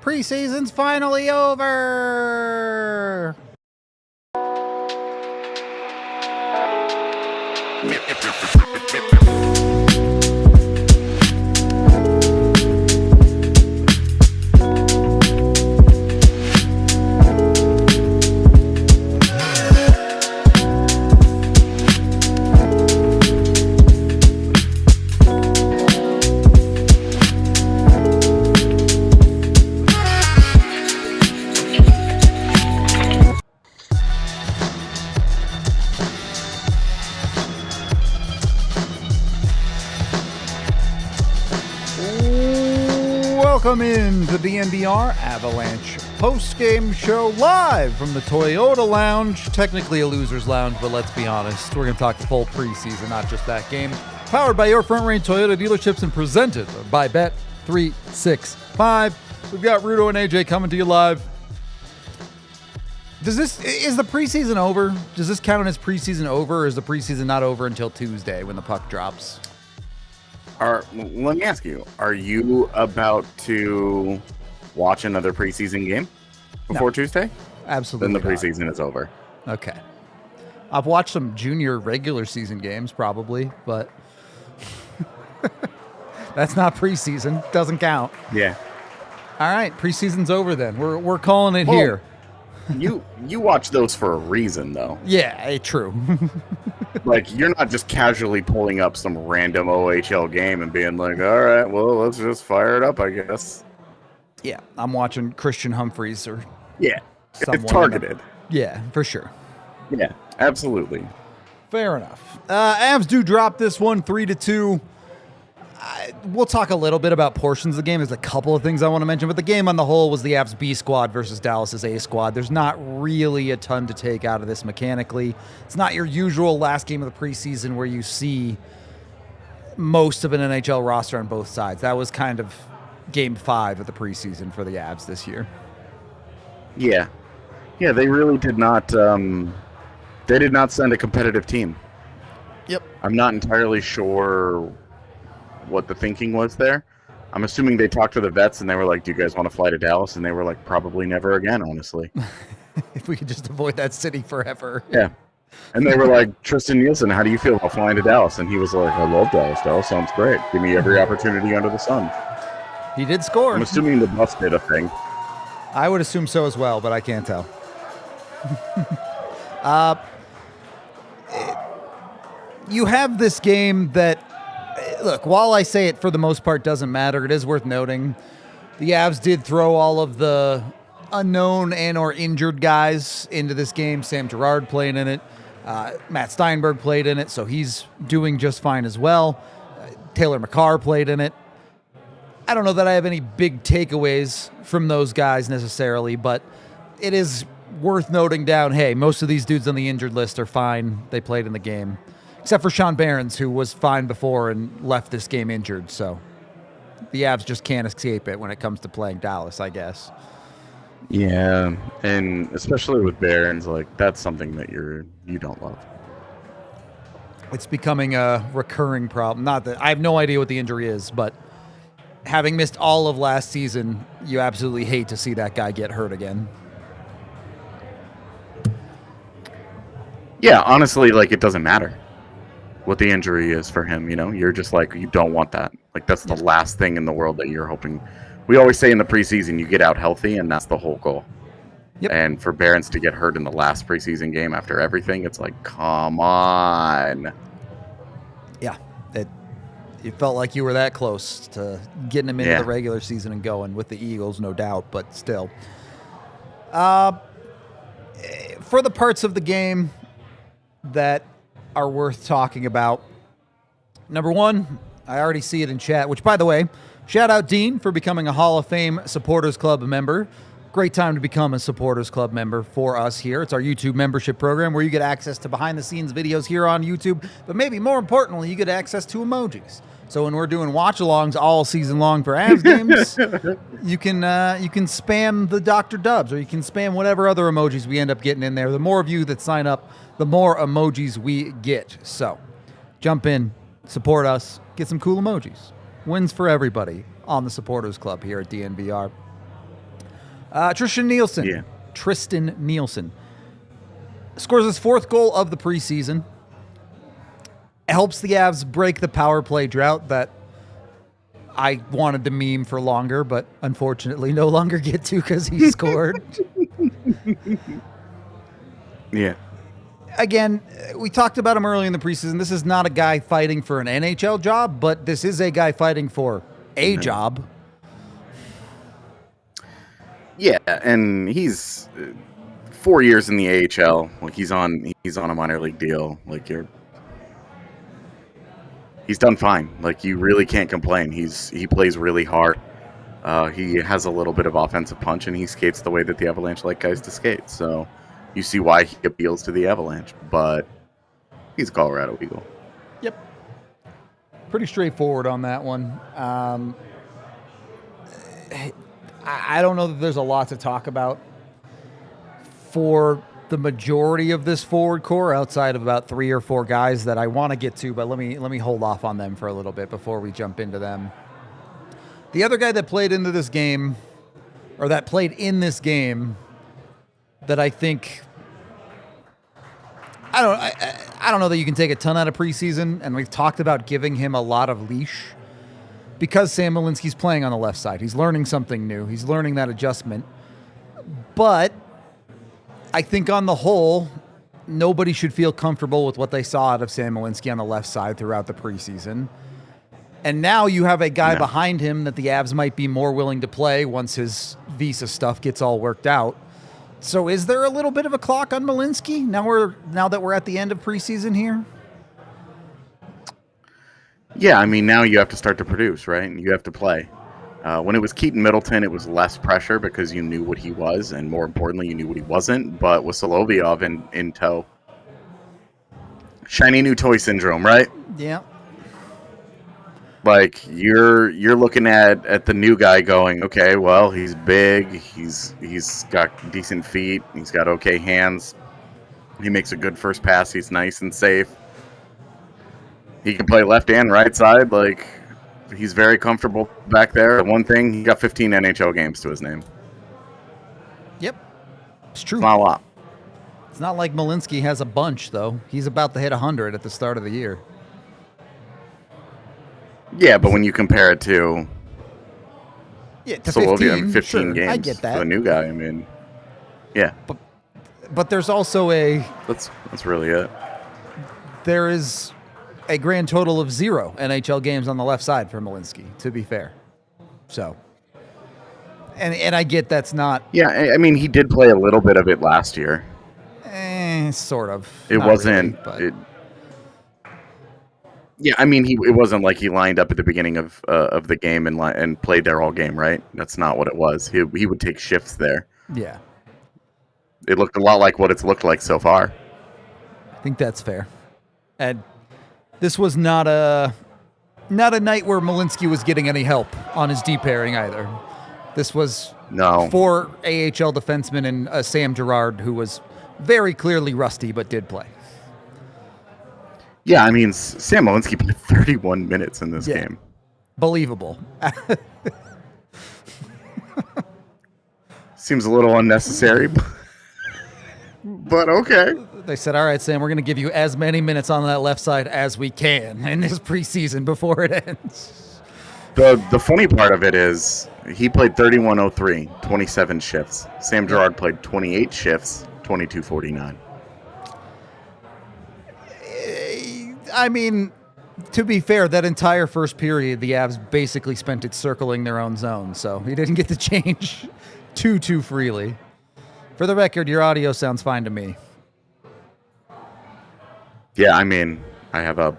Preseason's finally over! Welcome in to the DNVR Avalanche post-game show live from the Toyota Lounge. Technically a loser's lounge, but let's be honest, we're going to talk the full preseason, not just that game. Powered by your Front Range Toyota dealerships and presented by Bet365. We've got Rudo and AJ coming to you live. Is the preseason over? Does this count as preseason over, or is the preseason not over until Tuesday when the puck drops? Let me ask you, are you about to watch another preseason game before Tuesday? Absolutely. Then the preseason is over. Okay. I've watched some junior regular season games probably, but that's not preseason. Doesn't count. Yeah. All right, preseason's over then. We're calling it here. You watch those for a reason, though. Yeah, true. Like, you're not just casually pulling up some random OHL game and being like, all right, well, let's just fire it up, I guess. Yeah, I'm watching Christian Humphreys or it's targeted. Yeah, for sure. Yeah, absolutely. Fair enough. Avs do drop this one 3-2. We'll talk a little bit about portions of the game. There's a couple of things I want to mention, but the game on the whole was the Avs B squad versus Dallas's A squad. There's not really a ton to take out of this mechanically. It's not your usual last game of the preseason where you see most of an NHL roster on both sides. That was kind of game 5 of the preseason for the Avs this year. Yeah, they really did not. They did not send a competitive team. Yep. I'm not entirely sure what the thinking was there. I'm assuming they talked to the vets and they were like, do you guys want to fly to Dallas? And they were like, probably never again, honestly. If we could just avoid that city forever. Yeah. And they were like, Tristan Nielsen, how do you feel about flying to Dallas? And he was like, I love Dallas. Dallas sounds great. Give me every opportunity under the sun. He did score. I'm assuming the bus did a thing. I would assume so as well, but I can't tell. You have this game that, look, while I say it for the most part doesn't matter, it is worth noting the Avs did throw all of the unknown and or injured guys into this game. Sam Girard played in it. Matt Steinberg played in it, so he's doing just fine as well. Taylor McCarr played in it. I don't know that I have any big takeaways from those guys necessarily, but it is worth noting down, hey, most of these dudes on the injured list are fine. They played in the game. Except for Sean Behrens, who was fine before and left this game injured. So the Avs just can't escape it when it comes to playing Dallas, I guess. Yeah, and especially with Behrens, like, that's something that you don't love. It's becoming a recurring problem. Not that I have no idea what the injury is, but having missed all of last season, you absolutely hate to see that guy get hurt again. Yeah, honestly, like, it doesn't matter what the injury is for him, you know? You're just like, you don't want that. Like, that's the last thing in the world that you're hoping. We always say in the preseason, you get out healthy, and that's the whole goal. Yep. And for Behrens to get hurt in the last preseason game after everything, it's like, come on. Yeah, it felt like you were that close to getting him into the regular season and going with the Eagles, no doubt, but still. For the parts of the game that are worth talking about, number one, I already see it in chat, which, by the way, shout out Dean for becoming a Hall of Fame Supporters Club member. Great time to become a Supporters Club member for us here. It's our YouTube membership program where you get access to behind-the-scenes videos here on YouTube, but maybe more importantly, you get access to emojis. So when we're doing watch-alongs all season long for Avs games, you can spam the Dr. Dubs, or you can spam whatever other emojis we end up getting in there. The more of you that sign up, the more emojis we get. So jump in, support us, get some cool emojis. Wins for everybody on the Supporters Club here at DNVR. Tristan Nielsen. Yeah. Tristan Nielsen scores his 4th goal of the preseason. Helps the Avs break the power play drought that I wanted to meme for longer, but unfortunately no longer get to because he scored. Yeah. Again, we talked about him early in the preseason. This is not a guy fighting for an NHL job, but this is a guy fighting for a job. Yeah, and he's 4 years in the AHL. Like he's on a minor league deal. Like he's done fine. Like you really can't complain. He plays really hard. He has a little bit of offensive punch, and he skates the way that the Avalanche like guys to skate. So you see why he appeals to the Avalanche, but he's a Colorado Eagle. Yep. Pretty straightforward on that one. I don't know that there's a lot to talk about for the majority of this forward core outside of about 3 or 4 guys that I want to get to, but let me hold off on them for a little bit before we jump into them. The other guy that played in this game that I think I don't know that you can take a ton out of preseason, and we've talked about giving him a lot of leash because Sam Malinski's playing on the left side. He's learning something new. He's learning that adjustment. But I think on the whole, nobody should feel comfortable with what they saw out of Sam Malinski on the left side throughout the preseason. And now you have a guy behind him that the Avs might be more willing to play once his visa stuff gets all worked out. So is there a little bit of a clock on Malinski now that we're at the end of preseason here? Yeah, I mean, now you have to start to produce, right? You have to play. When it was Keaton Middleton, it was less pressure because you knew what he was, and more importantly, you knew what he wasn't. But with Solovyov in tow, shiny new toy syndrome, right? Yeah. Like you're looking at the new guy going, okay, well, he's big, he's got decent feet, he's got okay hands, he makes a good first pass, he's nice and safe. He can play left and right side, like he's very comfortable back there. The one thing, he got 15 NHL games to his name. Yep. It's true. It's not a lot. It's not like Malinski has a bunch, though. He's about to hit 100 at the start of the year. Yeah, but when you compare it to to 15 sure, games I get that. for the new guy, I mean, yeah. But there's also That's really it. There is a grand total of 0 NHL games on the left side for Malinski, to be fair. So, and I get that's not... Yeah, I mean, he did play a little bit of it last year. Sort of. It wasn't... Really, yeah, I mean, it wasn't like he lined up at the beginning of the game and played there all game, right? That's not what it was. He would take shifts there. Yeah. It looked a lot like what it's looked like so far. I think that's fair. And this was not a night where Malinski was getting any help on his D pairing either. This was 4 AHL defensemen and Sam Girard, who was very clearly rusty but did play. Yeah, I mean, Sam Malinski played 31 minutes in this game. Believable. Seems a little unnecessary, but okay. They said, all right, Sam, we're going to give you as many minutes on that left side as we can in this preseason before it ends. The funny part of it is he played 31:03, 27 shifts. Sam Girard played 28 shifts, 22:49. I mean, to be fair, that entire first period, the Avs basically spent it circling their own zone, so he didn't get to change too freely. For the record, your audio sounds fine to me. Yeah, I mean, I have a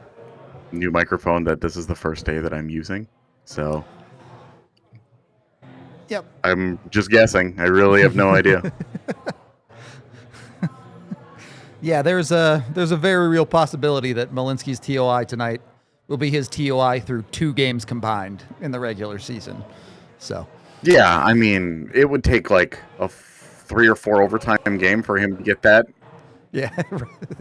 new microphone that this is the first day that I'm using, so... Yep. I'm just guessing. I really have no idea. Yeah, there's a very real possibility that Malinski's TOI tonight will be his TOI through 2 games combined in the regular season. So. Yeah, I mean, it would take like a 3 or 4 overtime game for him to get that. Yeah.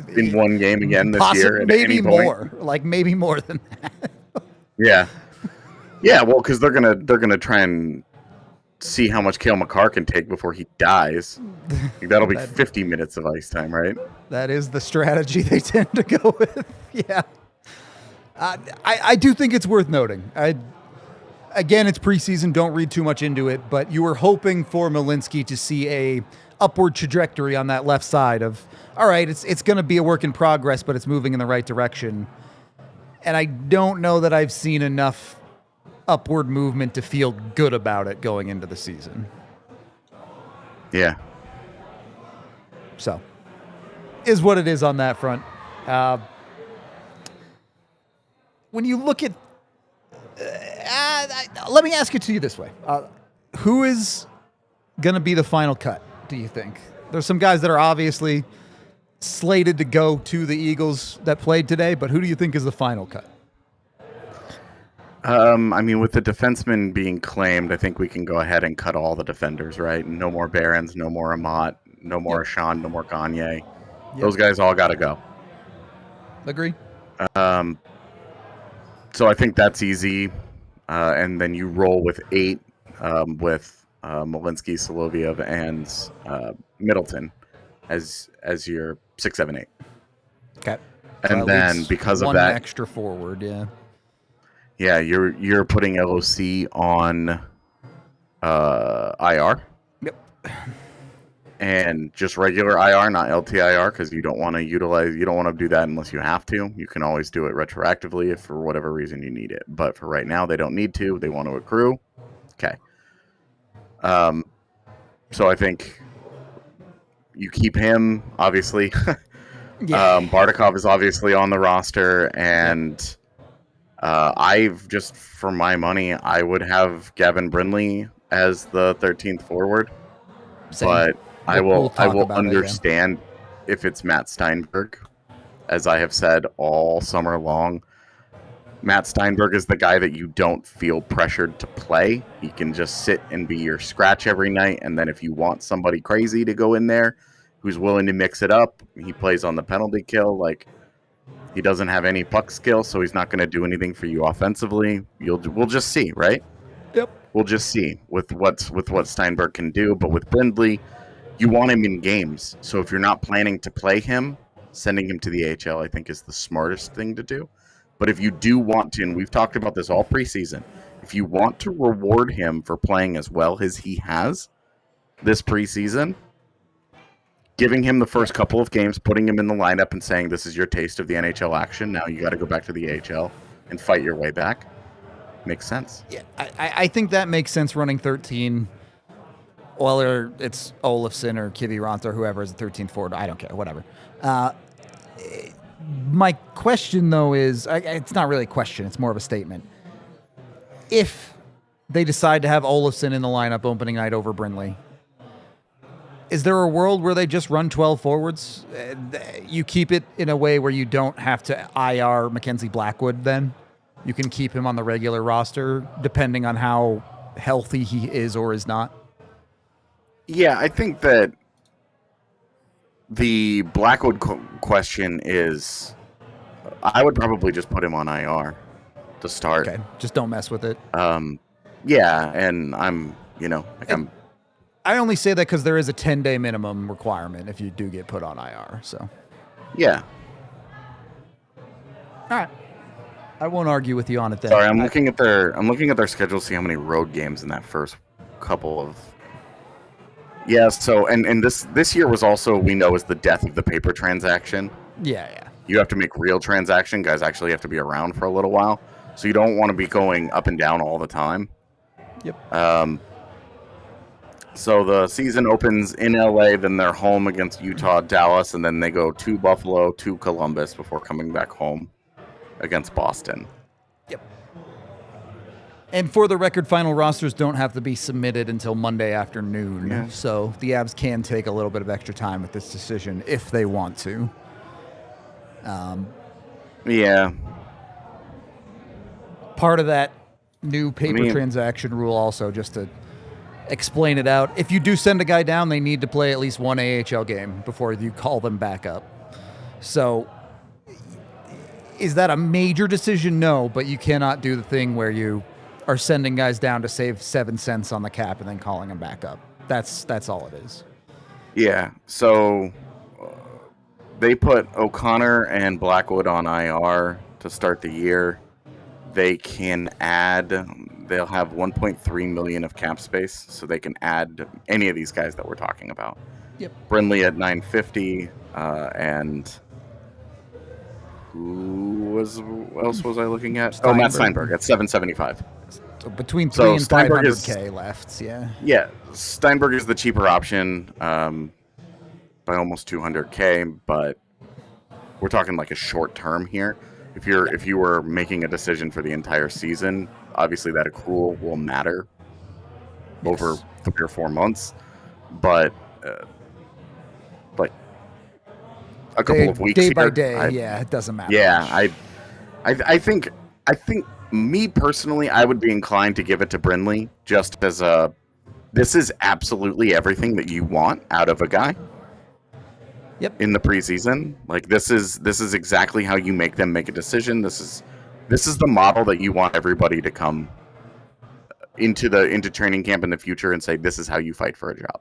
In one game again this year. Maybe more. Like maybe more than that. Yeah. Yeah, well, because they're gonna try and see how much Cale Makar can take before he dies. That'll be 50 minutes of ice time, right? That is the strategy they tend to go with. Yeah. I do think it's worth noting. Again, it's preseason. Don't read too much into it. But you were hoping for Malinski to see a upward trajectory on that left side of, all right, it's going to be a work in progress, but it's moving in the right direction. And I don't know that I've seen enough upward movement to feel good about it going into the season. Yeah. So, is what it is on that front. When you look at... let me ask it to you this way. Who is going to be the final cut, do you think? There's some guys that are obviously slated to go to the Eagles that played today, but who do you think is the final cut? I mean, with the defenseman being claimed, I think we can go ahead and cut all the defenders, right? No more Barons, no more Amat, no more Sean, no more Gagne. Yep. Those guys all got to go. Agree. So I think that's easy. And then you roll with 8 with Malinski, Soloviev, and Middleton as your 6, 7, 8. Okay. And then because of that, one extra forward, yeah. Yeah, you're putting LOC on IR. Yep. And just regular IR, not LTIR, because you don't want to do that unless you have to. You can always do it retroactively if for whatever reason you need it. But for right now, they don't need to. They want to accrue. Okay. So I think you keep him, obviously. Yeah. Bardakov is obviously on the roster, and for my money, I would have Gavin Brindley as the 13th forward. Same. But I will understand if it's Matt Steinberg, as I have said all summer long. Matt Steinberg is the guy that you don't feel pressured to play. He can just sit and be your scratch every night, and then if you want somebody crazy to go in there who's willing to mix it up, he plays on the penalty kill. Like, he doesn't have any puck skill, so he's not going to do anything for you offensively. We'll just see, right? Yep. We'll just see with what Steinberg can do. But with Brindley, you want him in games. So if you're not planning to play him, sending him to the AHL, I think, is the smartest thing to do. But if you do want to, and we've talked about this all preseason, if you want to reward him for playing as well as he has this preseason, giving him the first couple of games, putting him in the lineup and saying, this is your taste of the NHL action, now you got to go back to the AHL and fight your way back, makes sense. Yeah, I think that makes sense running 13, whether it's Olofsson or Kiviranta or whoever is the 13th forward. I don't care, whatever. My question, though, is, it's not really a question, it's more of a statement. If they decide to have Olofsson in the lineup opening night over Brindley, is there a world where they just run 12 forwards? You keep it in a way where you don't have to IR Mackenzie Blackwood then? You can keep him on the regular roster depending on how healthy he is or is not? Yeah, I think that the Blackwood question is, I would probably just put him on IR to start. Okay, just don't mess with it. Yeah, and I only say that because there is a 10-day minimum requirement if you do get put on IR. So, yeah. All right. I won't argue with you on it then. Sorry, I'm looking at their schedule to see how many road games in that first couple of. Yeah. So and this year was also, we know, is the death of the paper transaction. Yeah. You have to make real transaction. Guys actually have to be around for a little while, so you don't want to be going up and down all the time. Yep. So the season opens in LA, then they're home against Utah, Dallas, and then they go to Buffalo, to Columbus before coming back home against Boston. Yep. And for the record, final rosters don't have to be submitted until Monday afternoon. Yeah. So the Avs can take a little bit of extra time with this decision if they want to. Yeah. Part of that new paper transaction rule also, just to explain it out. If you do send a guy down, they need to play at least one AHL game before you call them back up. So is that a major decision? No, but you cannot do the thing where you are sending guys down to save 7 cents on the cap and then calling them back up. That's all it is. Yeah. So they put O'Connor and Blackwood on IR to start the year. They'll have 1.3 million of cap space, so they can add any of these guys that we're talking about. Yep. Brindley at 950, and who else was I looking at? Steinberg. Oh, Matt Steinberg at 775. So between 3 and Steinberg 500K left, yeah. Yeah, Steinberg is the cheaper option by almost 200K, but we're talking like a short term here. If you were making a decision for the entire season, obviously that accrual will matter over 3 or 4 months, but like a couple of weeks day by here, day, it doesn't matter. Yeah, I think me personally, I would be inclined to give it to Brindley just as this is absolutely everything that you want out of a guy. Yep. In the preseason, like this is exactly how you make them make a decision. This is the model that you want everybody to come into training camp in the future and say, this is how you fight for a job.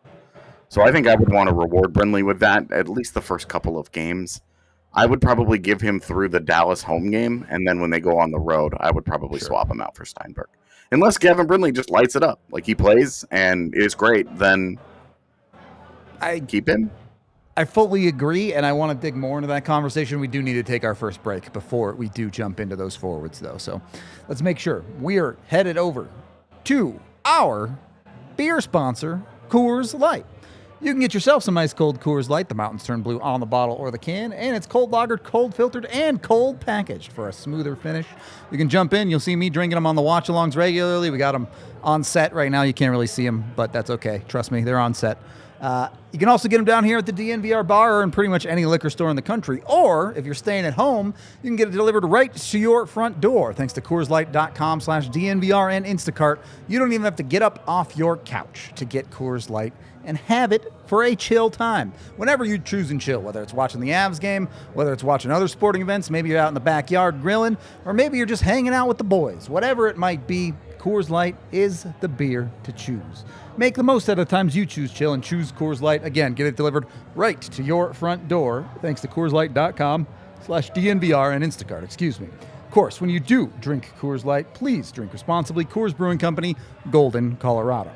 So I think I would want to reward Brindley with that at least the first couple of games. I would probably give him through the Dallas home game, and then when they go on the road, I would probably swap him out for Steinberg. Unless Gavin Brindley just lights it up, like he plays and is great, then I keep him. I fully agree, and I want to dig more into that conversation. We do need to take our first break before we do jump into those forwards, though. So let's make sure we are headed over to our beer sponsor, Coors Light. You can get yourself some ice cold Coors Light. The mountains turn blue on the bottle or the can, and it's cold lagered, cold filtered, and cold packaged for a smoother finish. You can jump in. You'll see me drinking them on the watch-alongs regularly. We got them on set right now. You can't really see them, but that's okay. Trust me, they're on set. You can also get them down here at the DNVR bar or in pretty much any liquor store in the country. Or if you're staying at home, you can get it delivered right to your front door. Thanks to CoorsLight.com/DNVR and Instacart. You don't even have to get up off your couch to get Coors Light and have it for a chill time. Whenever you choose and chill, whether it's watching the Avs game, whether it's watching other sporting events, maybe you're out in the backyard grilling, or maybe you're just hanging out with the boys. Whatever it might be, Coors Light is the beer to choose. Make the most out of the times you choose chill and choose Coors Light. Again, get it delivered right to your front door thanks to CoorsLight.com/DNVR and Instacart, Of course, when you do drink Coors Light, please drink responsibly. Coors Brewing Company, Golden, Colorado.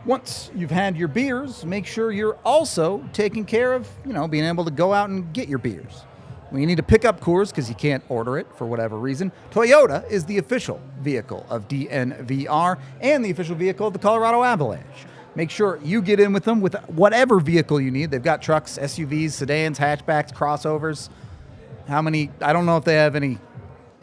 Once you've had your beers, make sure you're also taking care of, being able to go out and get your beers. When you need to pick up Coors because you can't order it for whatever reason, Toyota is the official vehicle of DNVR and the official vehicle of the Colorado Avalanche. Make sure you get in with them with whatever vehicle you need. They've got trucks, SUVs, sedans, hatchbacks, crossovers. How many? I don't know if they have any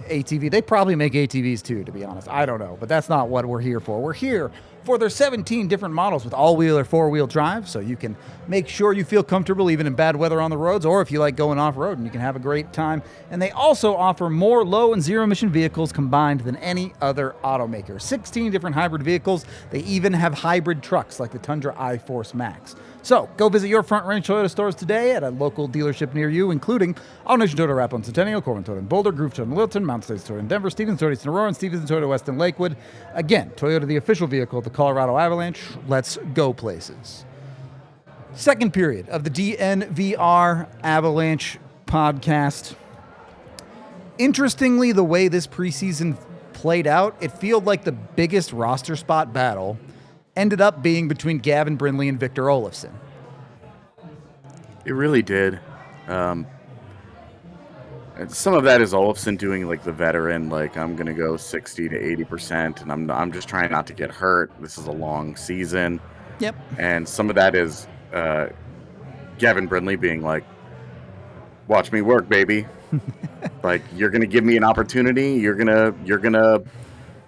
ATV. They probably make ATVs too, to be honest. I don't know, but that's not what we're here for. We're here for their 17 different models with all-wheel or four-wheel drive, so you can make sure you feel comfortable even in bad weather on the roads, or if you like going off-road and you can have a great time. And they also offer more low and zero-emission vehicles combined than any other automaker. 16 different hybrid vehicles. They even have hybrid trucks like the Tundra iForce Max. So go visit your Front Range Toyota stores today at a local dealership near you, including All Nation Toyota, Raplin, Centennial, Corbin Toyota, Boulder, Groove Toyota, Littleton, Mount States Toyota, Denver, Stevens Toyota, Eastern Aurora, and Stevens Toyota, Weston, Lakewood. Again, Toyota, the official vehicle of the Colorado Avalanche. Let's go places. Second period of the DNVR Avalanche podcast. Interestingly, the way this preseason played out, it felt like the biggest roster spot battle ended up being between Gavin Brindley and Victor Olofsson. It really did. Some of that is Olofsson doing like the veteran, like I'm going to go 60 to 80%, and I'm just trying not to get hurt. This is a long season. Yep. And some of that is Gavin Brindley being like, watch me work, baby. Like, you're going to give me an opportunity. You're going to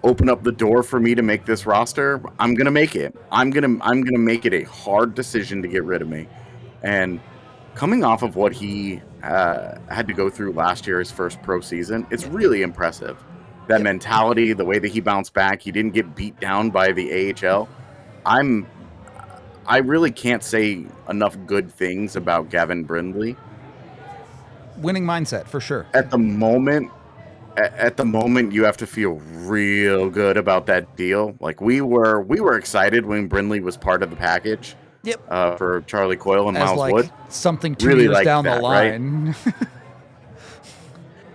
open up the door for me to make this roster. I'm going to make it. I'm going to make it a hard decision to get rid of me. And coming off of what he had to go through last year, his first pro season, it's really impressive. That mentality, the way that he bounced back, he didn't get beat down by the AHL. I really can't say enough good things about Gavin Brindley. Winning mindset, for sure. At the moment, at the moment, you have to feel real good about that deal. Like we were excited when Brindley was part of the package. Yep. For Charlie Coyle and As Miles like Wood. something 2 really years down that, the line.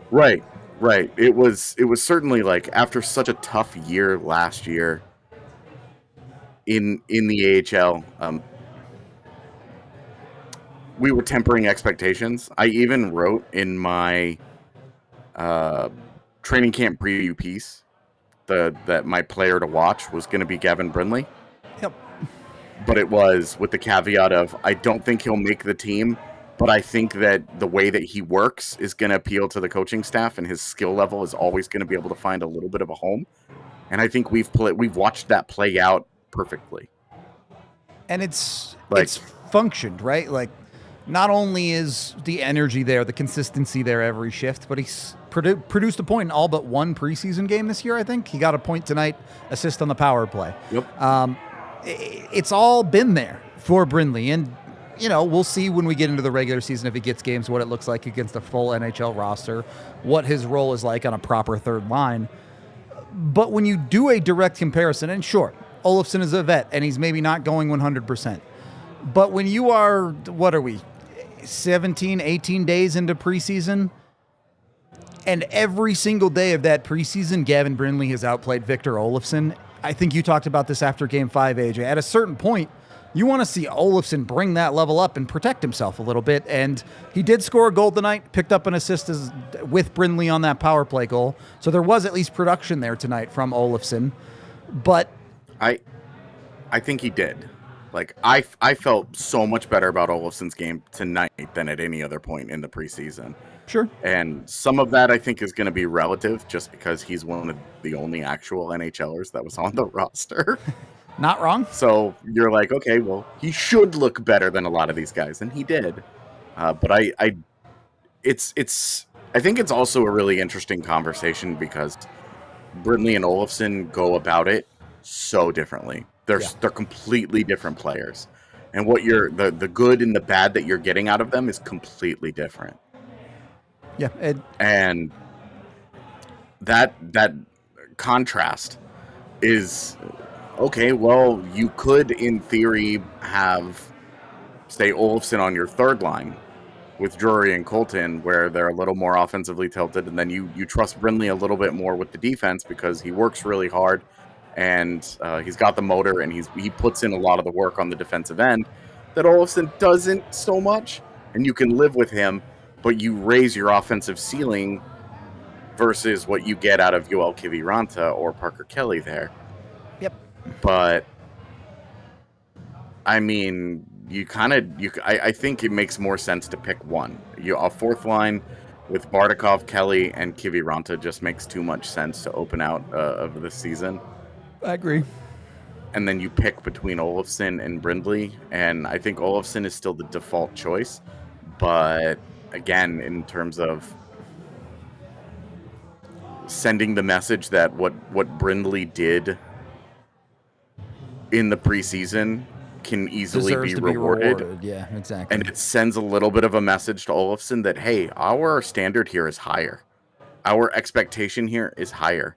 Right? Right. It was certainly like after such a tough year last year in the AHL. We were tempering expectations. I even wrote in my training camp preview piece that my player to watch was going to be Gavin Brindley. Yep. But it was with the caveat of I don't think he'll make the team, but I think that the way that he works is going to appeal to the coaching staff, and his skill level is always going to be able to find a little bit of a home. And I think we've watched that play out perfectly. And it's functioned, right? Like, not only is the energy there, the consistency there every shift, but he's produced a point in all but one preseason game this year, I think. He got a point tonight, assist on the power play. Yep. It's all been there for Brindley. And, you know, we'll see when we get into the regular season if he gets games, what it looks like against a full NHL roster, what his role is like on a proper third line. But when you do a direct comparison, and sure, Olofsson is a vet, and he's maybe not going 100%. But when you are, what are we, 17, 18 days into preseason, and every single day of that preseason, Gavin Brindley has outplayed Victor Olofsson. I think you talked about this after Game 5, AJ. At a certain point, you want to see Olofsson bring that level up and protect himself a little bit. And he did score a goal tonight, picked up an assist with Brindley on that power play goal. So there was at least production there tonight from Olofsson. But I think he did. Like, I felt so much better about Olofsson's game tonight than at any other point in the preseason. Sure. And some of that, I think, is going to be relative just because he's one of the only actual NHLers that was on the roster. Not wrong. So you're like, okay, well, he should look better than a lot of these guys, and he did. But I think it's also a really interesting conversation because Brindley and Olofsson go about it so differently. They're completely different players, and what the good and the bad that you're getting out of them is completely different. Yeah, and that contrast is okay. Well, you could, in theory, have say Olofsson on your third line with Drury and Colton, where they're a little more offensively tilted, and then you trust Brindley a little bit more with the defense because he works really hard. And he's got the motor, and he puts in a lot of the work on the defensive end that Olofsson doesn't so much. And you can live with him, but you raise your offensive ceiling versus what you get out of Yoel Kiviranta or Parker Kelly there. Yep. But I mean, I think it makes more sense to pick one. A fourth line with Bardakov, Kelly, and Kiviranta just makes too much sense to open out of this season. I agree. And then you pick between Olofsson and Brindley, and I think Olofsson is still the default choice. But again, in terms of sending the message that what Brindley did in the preseason can easily be rewarded. Yeah, exactly. And it sends a little bit of a message to Olofsson that, hey, our standard here is higher. Our expectation here is higher.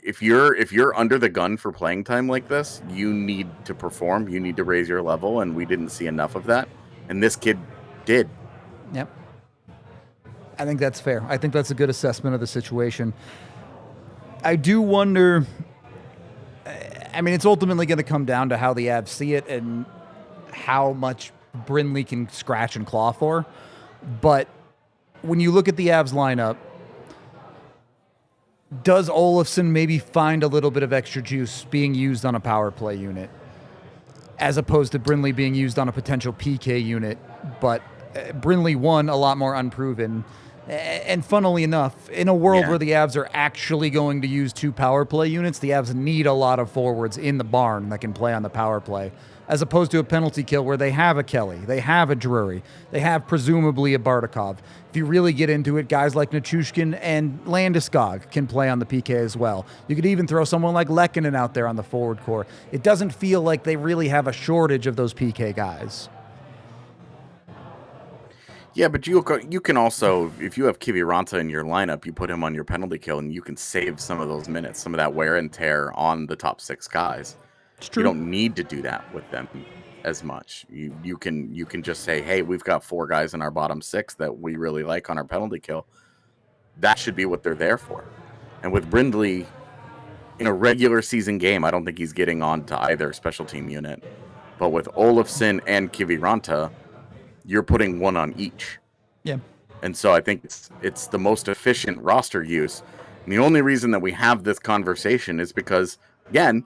If you're under the gun for playing time like this, you need to perform. You need to raise your level, and we didn't see enough of that. And this kid did. Yep. I think that's fair. I think that's a good assessment of the situation. I do wonder. I mean, it's ultimately going to come down to how the Avs see it and how much Brindley can scratch and claw for. But when you look at the Avs lineup, does Olofsson maybe find a little bit of extra juice being used on a power play unit as opposed to Brindley being used on a potential PK unit? But Brindley, one, a lot more unproven. And funnily enough, in a world where the Avs are actually going to use 2 power play units, the Avs need a lot of forwards in the barn that can play on the power play, as opposed to a penalty kill where they have a Kelly, they have a Drury, they have presumably a Bardakov. If you really get into it, guys like Nichushkin and Landeskog can play on the PK as well. You could even throw someone like Lehkonen out there on the forward core. It doesn't feel like they really have a shortage of those PK guys. Yeah, but you can also, if you have Kiviranta in your lineup, you put him on your penalty kill, and you can save some of those minutes, some of that wear and tear on the top 6 guys. It's true. You don't need to do that with them as much. You can just say, hey, we've got 4 guys in our bottom 6 that we really like on our penalty kill. That should be what they're there for. And with Brindley, in a regular season game, I don't think he's getting on to either special team unit. But with Olofsson and Kiviranta, you're putting one on each. Yeah. And so I think it's the most efficient roster use. And the only reason that we have this conversation is because, again,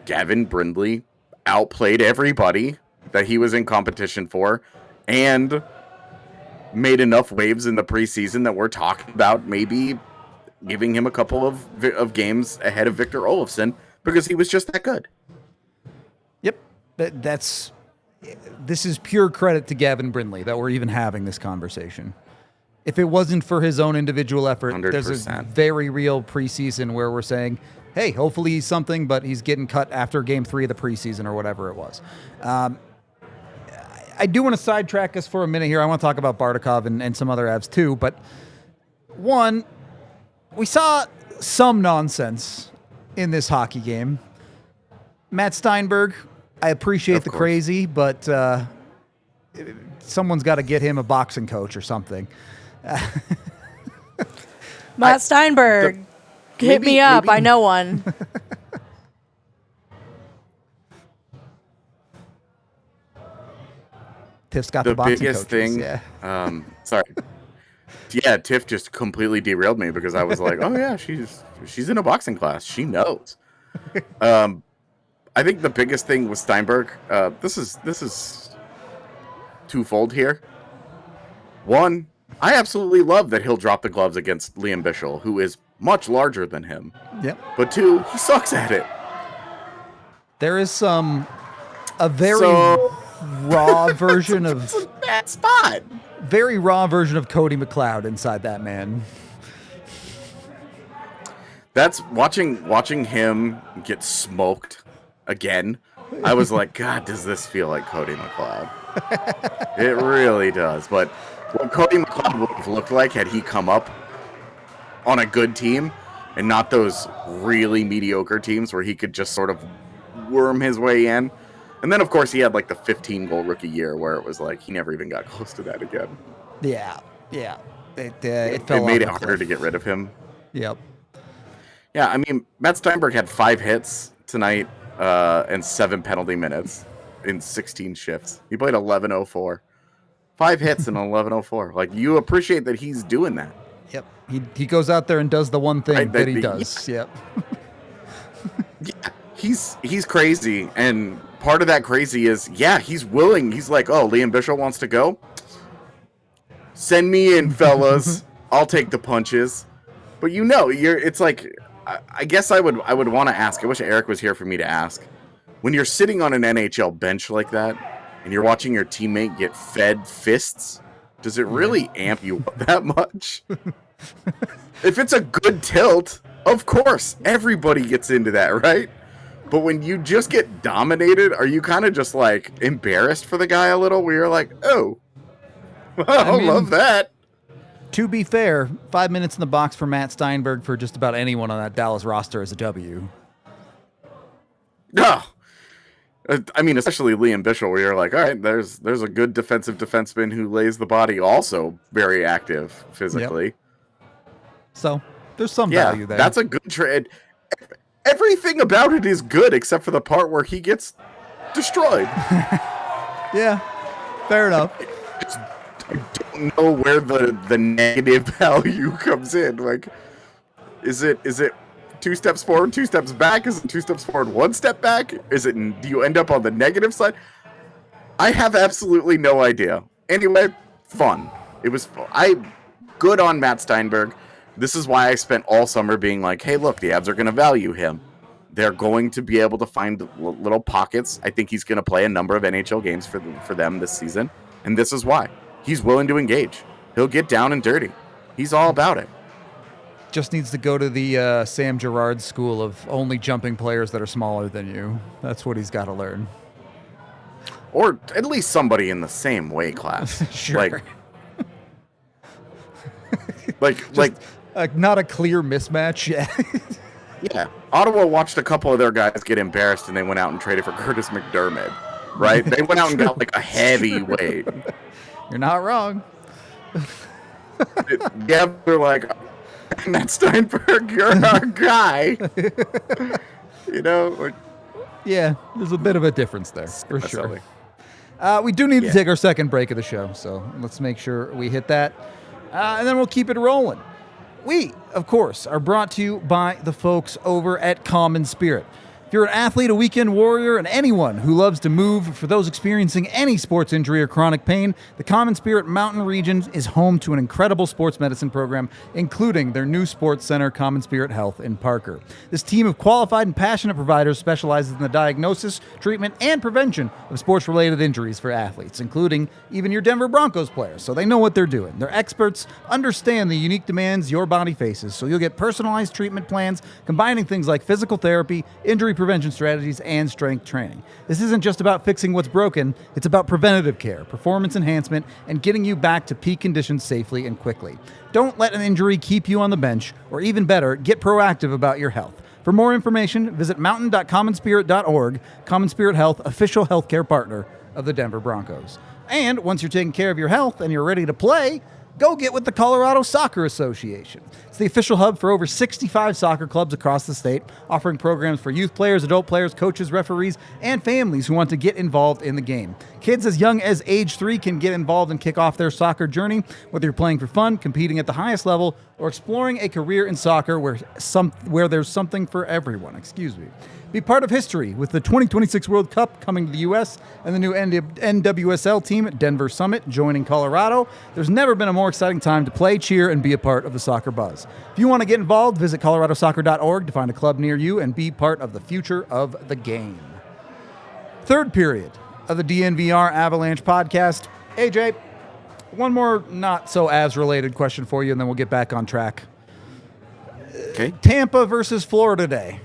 Gavin Brindley outplayed everybody that he was in competition for and made enough waves in the preseason that we're talking about maybe giving him a couple of games ahead of Victor Olofsson because he was just that good. Yep. This is pure credit to Gavin Brindley that we're even having this conversation. If it wasn't for his own individual effort, 100%. There's a very real preseason where we're saying, hey, hopefully he's something, but he's getting cut after game 3 of the preseason or whatever it was. I do want to sidetrack us for a minute here. I want to talk about Bardakov and some other Avs too, but one, we saw some nonsense in this hockey game. Matt Steinberg, I appreciate the crazy, but someone's got to get him a boxing coach or something. Matt Steinberg, hit me up. I know one. Tiff's got the boxing biggest coaches. thing. Yeah. Sorry. Yeah, Tiff just completely derailed me because I was like, oh yeah, she's in a boxing class. She knows. I think the biggest thing with Steinberg, this is twofold here. One, I absolutely love that he'll drop the gloves against Liam Bichel, who is much larger than him. Yep. But 2, he sucks at it. There is a very raw version of that spot. Very raw version of Cody McLeod inside that man. That's watching him get smoked again. I was like, God, does this feel like Cody McLeod? It really does. But what Cody McLeod would have looked like had he come up on a good team and not those really mediocre teams where he could just sort of worm his way in. And then, of course, he had like the 15-goal rookie year where it was like he never even got close to that again. Yeah. It made it harder to get rid of him. Yep. Yeah, I mean, Matt Steinberg had 5 hits tonight and 7 penalty minutes in 16 shifts. He played 11:04. 5 hits and 11:04. Like, you appreciate that he's doing that. Yep. He goes out there and does the one thing that he does. Yeah. Yep. Yeah, he's crazy, and part of that crazy is, yeah, he's willing. He's like, oh, Liam Bichel wants to go? Send me in, fellas. I'll take the punches. But it's like, I guess I would want to ask. I wish Eric was here for me to ask. When you're sitting on an NHL bench like that, and you're watching your teammate get fed fists, does it really amp you up that much? If it's a good tilt, of course, everybody gets into that, right? But when you just get dominated, are you kind of just like embarrassed for the guy a little? Where you're like, oh, I love that. To be fair, 5 minutes in the box for Matt Steinberg for just about anyone on that Dallas roster is a W. No. I mean, especially Liam Bichel, where you're like, all right, there's a good defensive defenseman who lays the body, also very active physically. Yep. So there's some value there. That's a good trade. Everything about it is good except for the part where he gets destroyed. Yeah, fair enough. I don't know where the negative value comes in. Like, is it 2 steps forward, 2 steps back? Is it 2 steps forward, 1 step back? Do you end up on the negative side? I have absolutely no idea. Anyway, fun. It was good on Matt Steinberg. This is why I spent all summer being like, hey, look, the Avs are going to value him. They're going to be able to find little pockets. I think he's going to play a number of NHL games for them this season. And this is why. He's willing to engage. He'll get down and dirty. He's all about it. Just needs to go to the Sam Girard school of only jumping players that are smaller than you. That's what he's got to learn. or at least somebody in the same weight class. Sure. Like not a clear mismatch. Yeah. Yeah. Ottawa watched a couple of their guys get embarrassed, and they went out and traded for Curtis McDermott. Right? They went out and got like a heavyweight. You're not wrong. Yeah, they're like, Matt Steinberg, you're our guy. You know? Yeah, there's a bit of a difference there, for sure. Silly. We do need to take our second break of the show, so let's make sure we hit that. And then we'll keep it rolling. We, of course, are brought to you by the folks over at Common Spirit. If you're an athlete, a weekend warrior, and anyone who loves to move, for those experiencing any sports injury or chronic pain, the Common Spirit Mountain Region is home to an incredible sports medicine program, including their new sports center, Common Spirit Health in Parker. This team of qualified and passionate providers specializes in the diagnosis, treatment, and prevention of sports-related injuries for athletes, including even your Denver Broncos players, so they know what they're doing. They're experts, understand the unique demands your body faces, so you'll get personalized treatment plans combining things like physical therapy, injury prevention strategies, and strength training. This isn't just about fixing what's broken, it's about preventative care, performance enhancement, and getting you back to peak conditions safely and quickly. Don't let an injury keep you on the bench, or even better, get proactive about your health. For more information, visit mountain.commonspirit.org, Common Spirit Health, official healthcare partner of the Denver Broncos. And once you're taking care of your health and you're ready to play, go get with the Colorado Soccer Association. It's the official hub for over 65 soccer clubs across the state, offering programs for youth players, adult players, coaches, referees, and families who want to get involved in the game. Kids as young as age 3 can get involved and kick off their soccer journey, whether you're playing for fun, competing at the highest level, or exploring a career in soccer where there's something for everyone. Be part of history with the 2026 World Cup coming to the U.S. and the new NWSL team at Denver Summit joining Colorado. There's never been a more exciting time to play, cheer, and be a part of the soccer buzz. If you want to get involved, visit coloradosoccer.org to find a club near you and be part of the future of the game. Third period of the DNVR Avalanche podcast. AJ, one more not so as related question for you, and then we'll get back on track. Okay. Tampa versus Florida Day.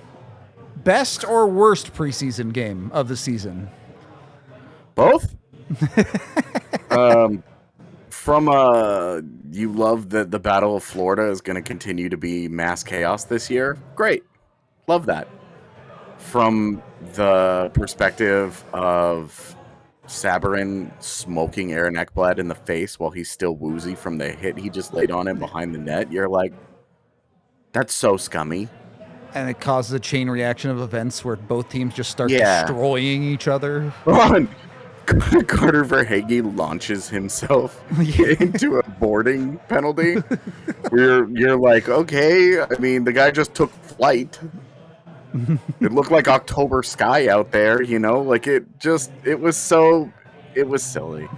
Best or worst preseason game of the season? Both? You love that the Battle of Florida is going to continue to be mass chaos this year. Great. Love that. From the perspective of Sabourin smoking Aaron Ekblad in the face while he's still woozy from the hit he just laid on him behind the net, you're like, that's so scummy. And it causes a chain reaction of events where both teams just start destroying each other. Carter Verhaeghe launches himself into a boarding penalty. Where you're like, okay, I mean, the guy just took flight. It looked like October sky out there, you know? Like, it was silly. It was silly.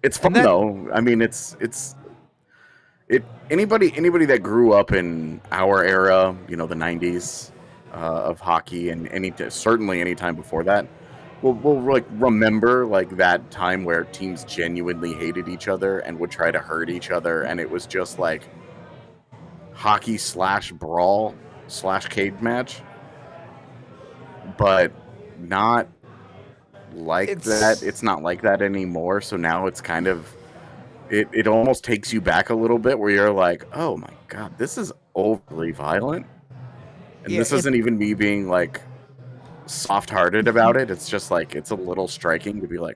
It's fun, though. I mean, anybody that grew up in our era, you know, the 90s of hockey, and certainly any time before that, will like remember like that time where teams genuinely hated each other and would try to hurt each other, and it was just like hockey /brawl /cage match, but not like that. It's not like that anymore. So now it's kind of. It almost takes you back a little bit where you're like, oh my God, this is overly violent. And this isn't even me being like soft-hearted about it. It's just like, it's a little striking to be like,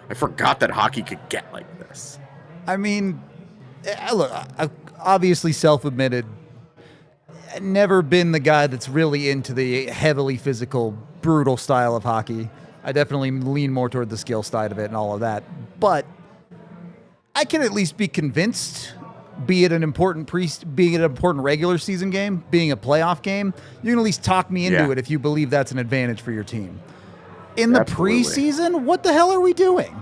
I forgot that hockey could get like this. I mean, look, obviously self-admitted, never been the guy that's really into the heavily physical, brutal style of hockey. I definitely lean more toward the skill side of it and all of that. But I can at least be convinced, be it an important regular season game, being a playoff game, you can at least talk me into it if you believe that's an advantage for your team. In the preseason, what the hell are we doing?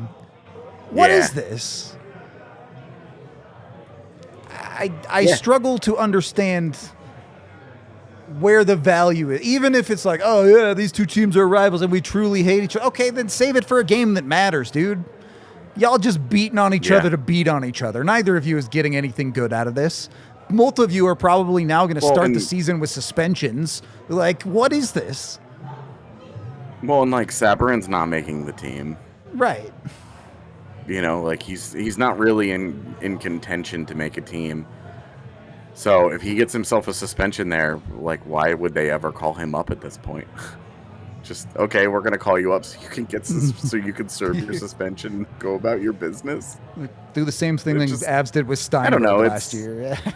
What is this? I struggle to understand where the value is. Even if it's like, oh yeah, these two teams are rivals and we truly hate each other. Okay, then save it for a game that matters, dude. Y'all just beating on each other to beat on each other. Neither of you is getting anything good out of this. Most of you are probably now going to start the season with suspensions. Like, what is this? Well, and like Sabarin's not making the team. Right. You know, like he's not really in contention to make a team. So if he gets himself a suspension there, like why would they ever call him up at this point? Just okay, we're gonna call you up so you can get so you can serve your suspension and go about your business. Do the same thing that Avs did with Steinberg I don't know, last year. Yeah.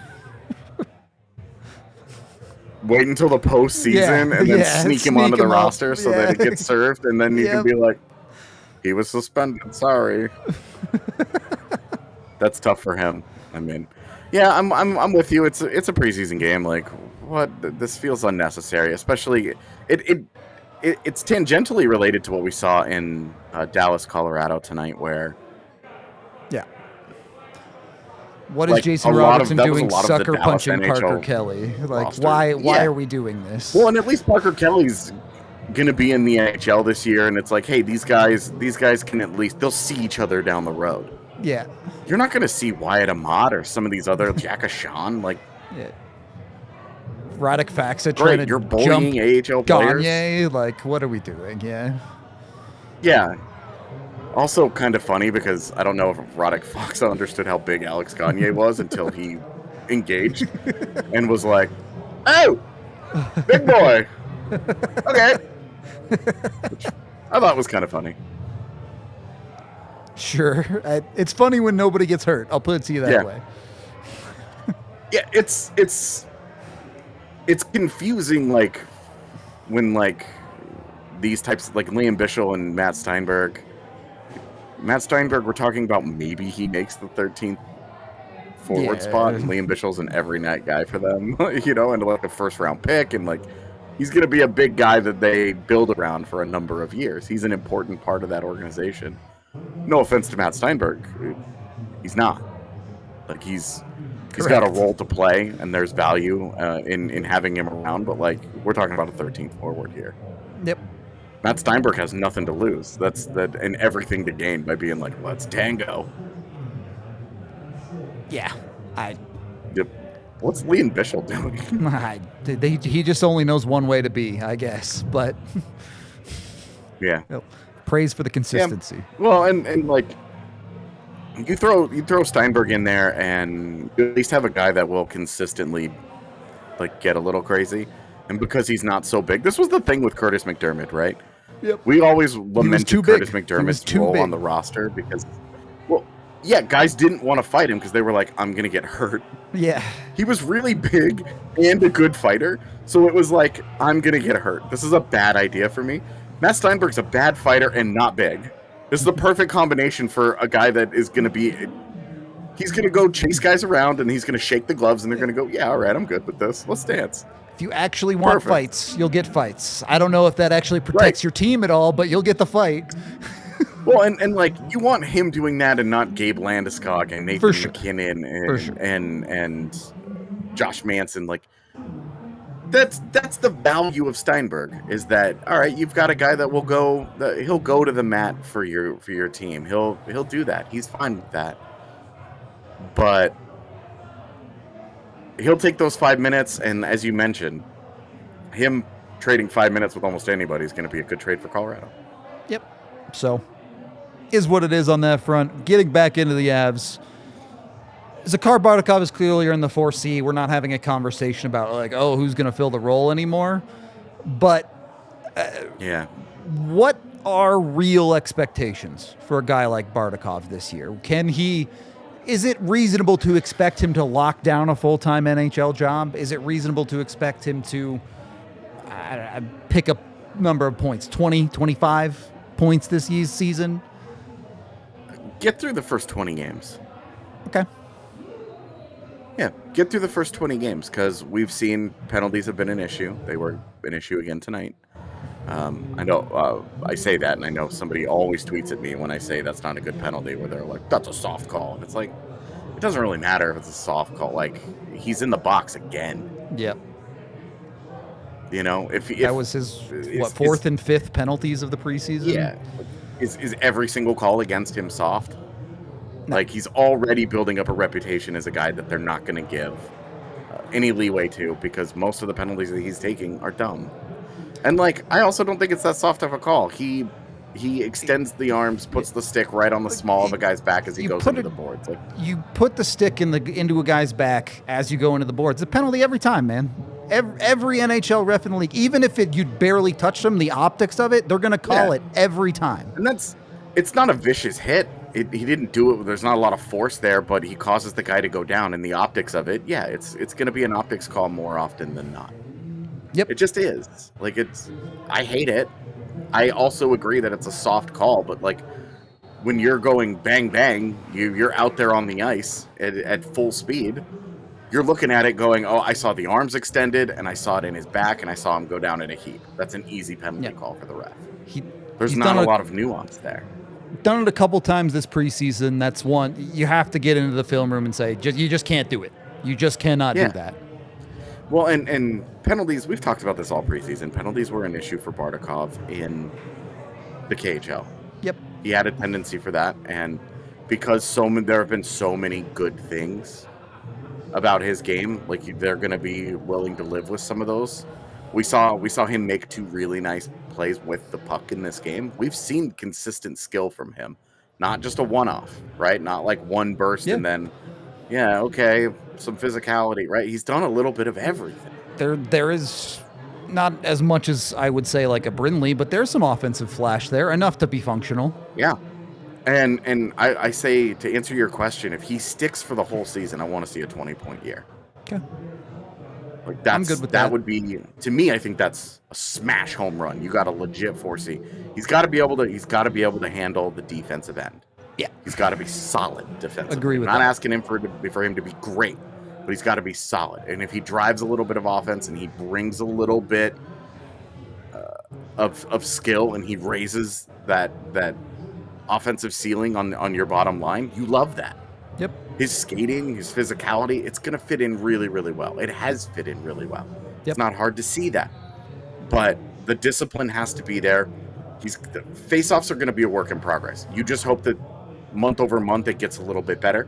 Wait until the postseason and then sneak him onto the roster so that it gets served, and then you can be like, he was suspended. Sorry. That's tough for him. I mean, yeah, I'm with you. It's a preseason game. Like, what? This feels unnecessary, especially it's tangentially related to what we saw in Dallas, Colorado tonight, where what is Jason Robertson doing sucker punching Parker Kelly? Like, why are we doing this? Well, and at least Parker Kelly's going to be in the NHL this year, and it's like, hey, these guys can at least, they'll see each other down the road. Yeah. You're not going to see Wyatt Ahmad or some of these other Jack Ashan, like... Yeah. Radek Faksa trying to you're bullying AHL players. Gagne, like, what are we doing? Yeah. Yeah. Also kind of funny because I don't know if Radek Faksa understood how big Alex Gagne was until he engaged and was like, oh, big boy. Okay. Which I thought was kind of funny. Sure. It's funny when nobody gets hurt. I'll put it to you that way. Yeah, it's confusing, like, when, like, these types, like Liam Bichsel and Matt Steinberg, we're talking about maybe he makes the 13th forward spot, and Liam Bichel's an every night guy for them, you know, and like a first round pick, and like he's going to be a big guy that they build around for a number of years. He's an important part of that organization. No offense to Matt Steinberg, he's not. Like he's got a role to play, and there's value in having him around. But like we're talking about a 13th forward here. Yep. Matt Steinberg has nothing to lose. That's and everything to gain by being like, let's tango. Yeah, Yep. What's Liam Bichsel doing? He just only knows one way to be, I guess. But yeah, praise for the consistency. Yeah. Well, and like you throw Steinberg in there, and you at least have a guy that will consistently like get a little crazy. And because he's not so big, this was the thing with Curtis McDermott, right? Yep. We always lamented Curtis McDermott's role on the roster because, well, yeah, guys didn't want to fight him because they were like, I'm going to get hurt. Yeah. He was really big and a good fighter, so it was like, I'm going to get hurt. This is a bad idea for me. Matt Steinberg's a bad fighter and not big. This is the perfect combination for a guy that is going to be... He's going to go chase guys around, and he's going to shake the gloves, and they're going to go, yeah, all right, I'm good with this. Let's dance. If you actually want fights, you'll get fights. I don't know if that actually protects your team at all, but you'll get the fight. Well, and like you want him doing that and not Gabe Landeskog and Nathan McKinnon and Josh Manson. Like that's the value of Steinberg, is that all right, you've got a guy that will go he'll go to the mat for your team. He'll do that. He's fine with that. But he'll take those 5 minutes, and as you mentioned, him trading 5 minutes with almost anybody is going to be a good trade for Colorado. Yep. So, is what it is on that front. Getting back into the Avs. Zakhar Bardakov is clearly in the 4C. We're not having a conversation about, like, oh, who's going to fill the role anymore. But, what are real expectations for a guy like Bardakov this year? Is it reasonable to expect him to lock down a full-time NHL job? Is it reasonable to expect him to pick a number of points, 20, 25 points this season? Get through the first 20 games. Okay. Yeah, get through the first 20 games, because we've seen penalties have been an issue. They were an issue again tonight. I know I say that, and I know somebody always tweets at me when I say that's not a good penalty, where they're like, that's a soft call. And it's like, it doesn't really matter if it's a soft call. Like, he's in the box again. Yep. You know, if that was his fourth and fifth penalties of the preseason. Yeah. Is every single call against him soft? No. Like, he's already building up a reputation as a guy that they're not going to give any leeway to, because most of the penalties that he's taking are dumb. And like, I also don't think it's that soft of a call. He extends the arms, puts the stick right on the small of a guy's back as he goes into the boards. Like, you put the stick into a guy's back as you go into the boards. It's a penalty every time, man. Every NHL ref in the league, even if you barely touched them, the optics of it, they're going to call it every time. And it's not a vicious hit. He didn't do it. There's not a lot of force there, but he causes the guy to go down. And the optics of it, it's going to be an optics call more often than not. Yep. It just is. Like, I hate it. I also agree that it's a soft call, but like when you're going bang, bang, you're out there on the ice at full speed. You're looking at it going, oh, I saw the arms extended and I saw it in his back and I saw him go down in a heap. That's an easy penalty call for the ref. There's not a lot of nuance there. Done it a couple times this preseason. That's one. You have to get into the film room and say, you just can't do it. You just cannot do that. Well, and penalties, we've talked about this all preseason. Penalties were an issue for Bardakov in the KHL. Yep. He had a tendency for that, and because there have been so many good things about his game, like they're going to be willing to live with some of those. We saw him make 2 really nice plays with the puck in this game. We've seen consistent skill from him, not just a one-off, right? Not like one burst and then, some physicality, right? He's done a little bit of everything. There is not as much as I would say like a Brindley, but there's some offensive flash there, enough to be functional. Yeah. And I say, to answer your question, if he sticks for the whole season, I want to see a 20-point year. Okay. Like I'm good with that. That would be, to me, I think that's a smash home run. You got a legit 4C. He's got to be able to handle the defensive end. Yeah. He's got to be solid defensively. Agree with that. Not asking him for him to be great, but he's got to be solid. And if he drives a little bit of offense and he brings a little bit of skill and he raises that offensive ceiling on your bottom line, you love that. Yep. His skating, his physicality, it's going to fit in really, really well. It has fit in really well. Yep. It's not hard to see that. But the discipline has to be there. The face-offs are going to be a work in progress. You just hope that month over month it gets a little bit better,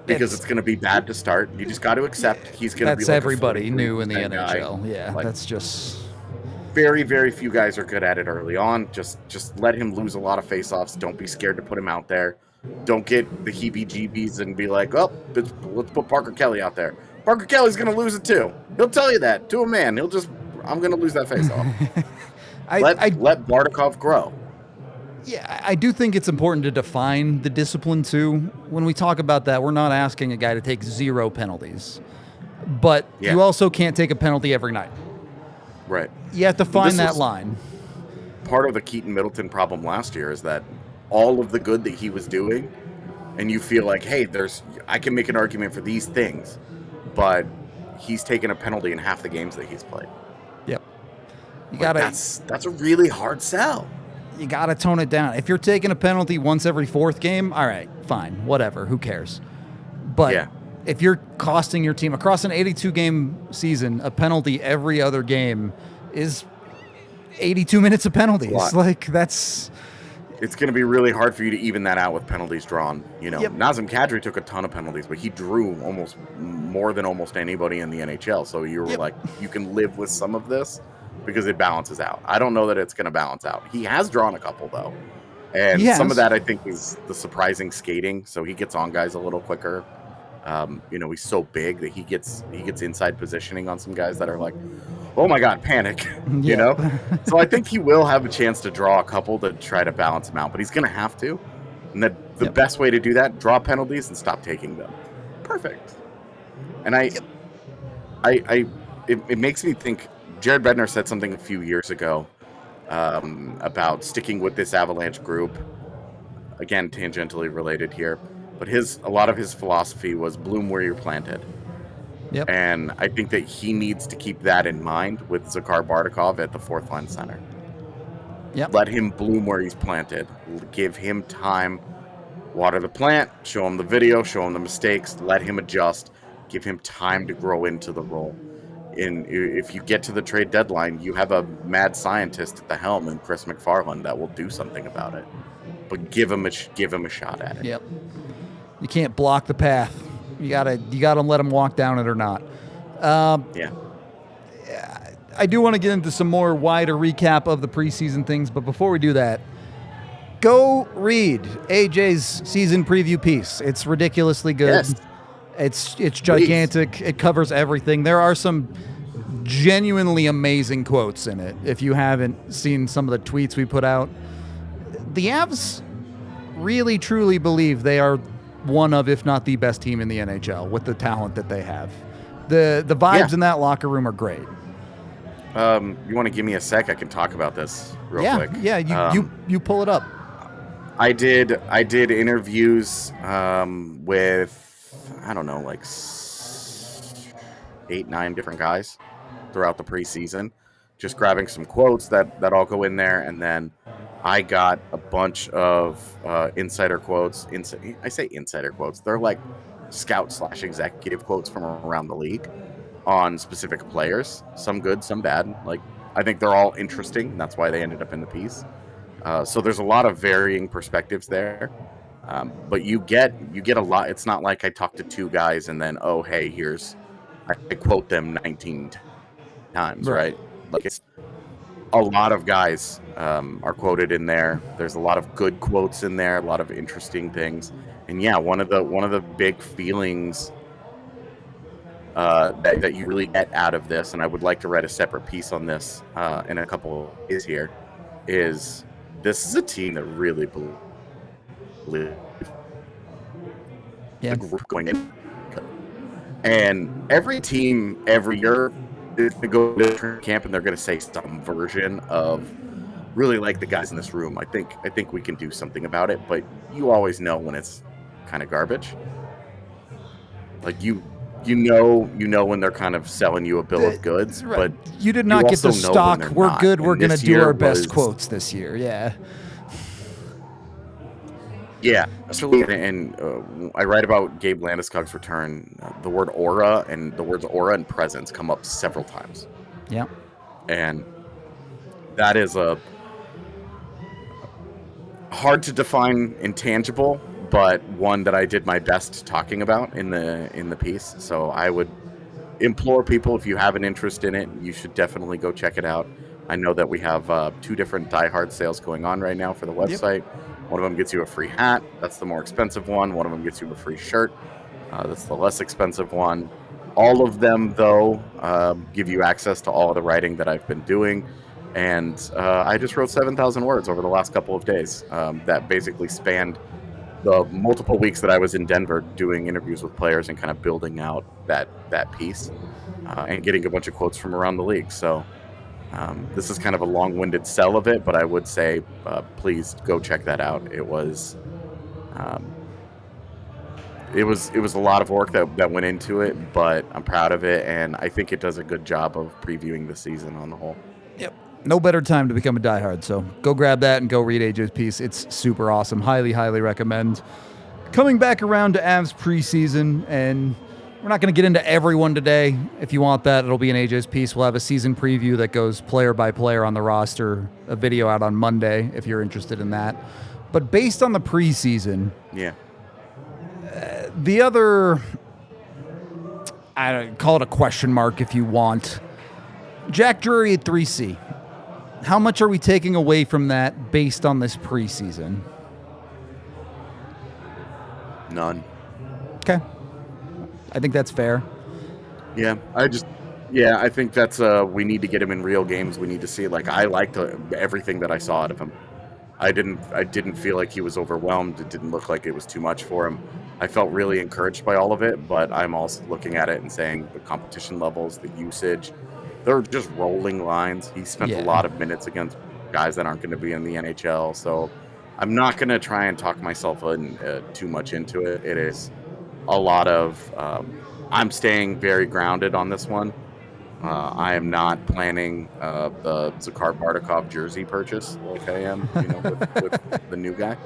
because it's going to be bad to start. You just got to accept he's going to be like everybody new in the NHL. Guy. Yeah, that's just very, very few guys are good at it early on. Just let him lose a lot of face-offs. Don't be scared to put him out there. Don't get the heebie-jeebies and be like, oh, let's put Parker Kelly out there. Parker Kelly's going to lose it too. He'll tell you that to a man. I'm going to lose that face-off. Let Bardakov grow. Yeah, I do think it's important to define the discipline too. When we talk about that, we're not asking a guy to take 0 penalties, but you also can't take a penalty every night. Right. You have to find that line. Part of the Keaton Middleton problem last year is that all of the good that he was doing, and you feel like, hey, I can make an argument for these things, but he's taken a penalty in half the games that he's played. Yep. That's a really hard sell. You got to tone it down. If you're taking a penalty once every 4th game, all right, fine, whatever, who cares? But if you're costing your team across an 82-game season, a penalty every other game is 82 minutes of penalties. It's going to be really hard for you to even that out with penalties drawn. Nazem Kadri took a ton of penalties, but he drew more than almost anybody in the NHL. So you were like, you can live with some of this because it balances out. I don't know that it's going to balance out. He has drawn a couple, though. And some of that, I think, is the surprising skating. So he gets on guys a little quicker. He's so big that he gets inside positioning on some guys that are like, oh my God, panic, you know? So I think he will have a chance to draw a couple to try to balance him out, but he's going to have to. And the best way to do that, draw penalties and stop taking them. Perfect. And it makes me think, Jared Bednar said something a few years ago about sticking with this Avalanche group. Again, tangentially related here. But a lot of his philosophy was bloom where you're planted. Yep. And I think that he needs to keep that in mind with Zakhar Bardakov at the 4th line center. Yep. Let him bloom where he's planted. Give him time. Water the plant. Show him the video. Show him the mistakes. Let him adjust. Give him time to grow into the role. If you get to the trade deadline, you have a mad scientist at the helm in Chris McFarland that will do something about it. But give him a shot at it. Yep. You can't block the path. You gotta let him walk down it or not. I do want to get into some more wider recap of the preseason things, but before we do that, go read AJ's season preview piece. It's ridiculously good. Yes. It's gigantic. Please. It covers everything. There are some genuinely amazing quotes in it. If you haven't seen some of the tweets we put out, the Avs really truly believe they are one of, if not the best team in the NHL with the talent that they have. The vibes in that locker room are great. You want to give me a sec? I can talk about this real quick. Yeah, you pull it up. I did interviews with, I don't know, like 8, 9 different guys throughout the preseason, just grabbing some quotes that all go in there, and then I got a bunch of insider quotes. I say insider quotes. They're like scout/executive quotes from around the league on specific players. Some good, some bad. Like, I think they're all interesting. That's why they ended up in the piece. So there's a lot of varying perspectives there. But you get a lot. It's not like I talked to 2 guys and then, oh, hey, I quote them 19 times, right? Like, it's a lot of guys are quoted in there. There's a lot of good quotes in there, a lot of interesting things. And yeah, one of the big feelings that you really get out of this, and I would like to write a separate piece on this in a couple of days here, is this is a team that really believes the group going in. And every team every year is going to go to camp and they're going to say some version of really like the guys in this room. I think we can do something about it, but you always know when it's kind of garbage. Like you know when they're kind of selling you a bill of goods, but you did not get the stock. We're not. Good. We're going to do our best quotes this year. Yeah. Yeah, absolutely. And I write about Gabe Landeskog's return. The word aura and the words aura and presence come up several times. Yeah. And that is a hard to define intangible, but one that I did my best talking about in the piece. So I would implore people, if you have an interest in it, you should definitely go check it out. I know that we have 2 different diehard sales going on right now for the website. Yep. One of them gets you a free hat. That's the more expensive one. One of them gets you a free shirt. That's the less expensive one. All of them, though, give you access to all of the writing that I've been doing. And I just wrote 7,000 words over the last couple of days that basically spanned the multiple weeks that I was in Denver doing interviews with players and kind of building out that piece and getting a bunch of quotes from around the league. So this is kind of a long-winded sell of it, but I would say please go check that out. It was a lot of work that went into it, but I'm proud of it, and I think it does a good job of previewing the season on the whole. Yep. No better time to become a diehard, so go grab that and go read AJ's piece. It's super awesome. Highly, highly recommend. Coming back around to Avs preseason, and we're not going to get into everyone today. If you want that, it'll be in AJ's piece. We'll have a season preview that goes player by player on the roster, a video out on Monday if you're interested in that. But based on the preseason, the other, I don't call it a question mark if you want, Jack Drury at 3C. How much are we taking away from that based on this preseason? None. Okay. I think that's fair. Yeah, I think that's we need to get him in real games. We need to see it. Like, I liked everything that I saw out of him. I didn't feel like he was overwhelmed. It didn't look like it was too much for him. I felt really encouraged by all of it, but I'm also looking at it and saying the competition levels, the usage, they're just rolling lines. He spent a lot of minutes against guys that aren't going to be in the NHL, so I'm not going to try and talk myself too much into it. It is a lot of I'm staying very grounded on this one. I am not planning the Zakar Bardakov jersey purchase like I am, with the new guy.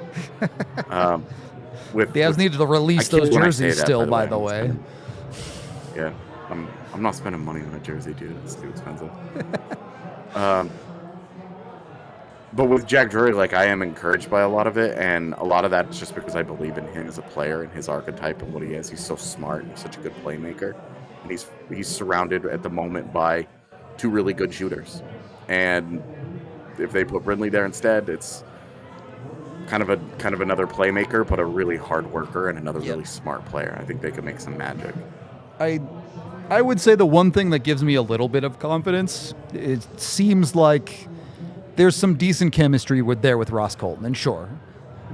The Avs needed to release those jerseys still, by the way. Yeah, I'm not spending money on a jersey, dude. It's too expensive. But with Jack Drury, like, I am encouraged by a lot of it, and a lot of that is just because I believe in him as a player and his archetype and what he is. He's so smart. He's such a good playmaker, and he's surrounded at the moment by two really good shooters. And if they put Brindley there instead, it's kind of another playmaker, but a really hard worker and another really smart player. I think they could make some magic. I would say the one thing that gives me a little bit of confidence, it seems like there's some decent chemistry with Ross Colton. And sure,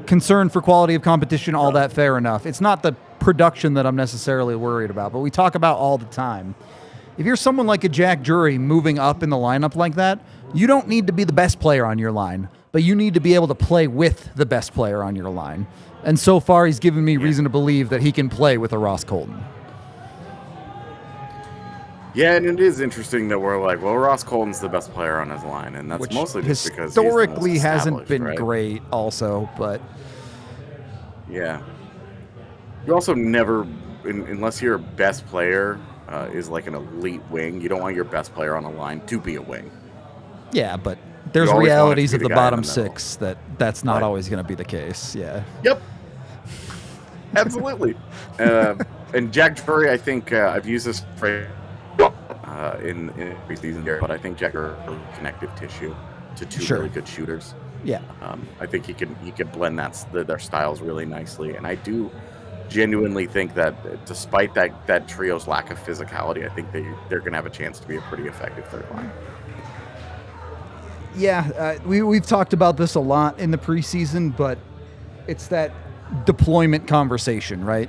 concern for quality of competition, all that, fair enough. It's not the production that I'm necessarily worried about, but we talk about all the time. If you're someone like a Jack Drury moving up in the lineup like that, you don't need to be the best player on your line, but you need to be able to play with the best player on your line. And so far, he's given me reason to believe that he can play with a Ross Colton. Yeah, and it is interesting that we're like, well, Ross Colton's the best player on his line, and that's mostly just because historically he's the most hasn't been right? great also, but... Yeah. You also never, unless your best player is like an elite wing, you don't want your best player on a line to be a wing. Yeah, but there's realities of the bottom six that's not always going to be the case. Yeah. Yep. Absolutely. And Jack Drury, I think I've used this phrase in preseason here, but I think Jack Drury is connective tissue to two really good shooters. Yeah. I think he could blend their styles really nicely, and I do genuinely think that despite that trio's lack of physicality, I think they're going to have a chance to be a pretty effective third line. Yeah, we've talked about this a lot in the preseason, but it's that deployment conversation, right?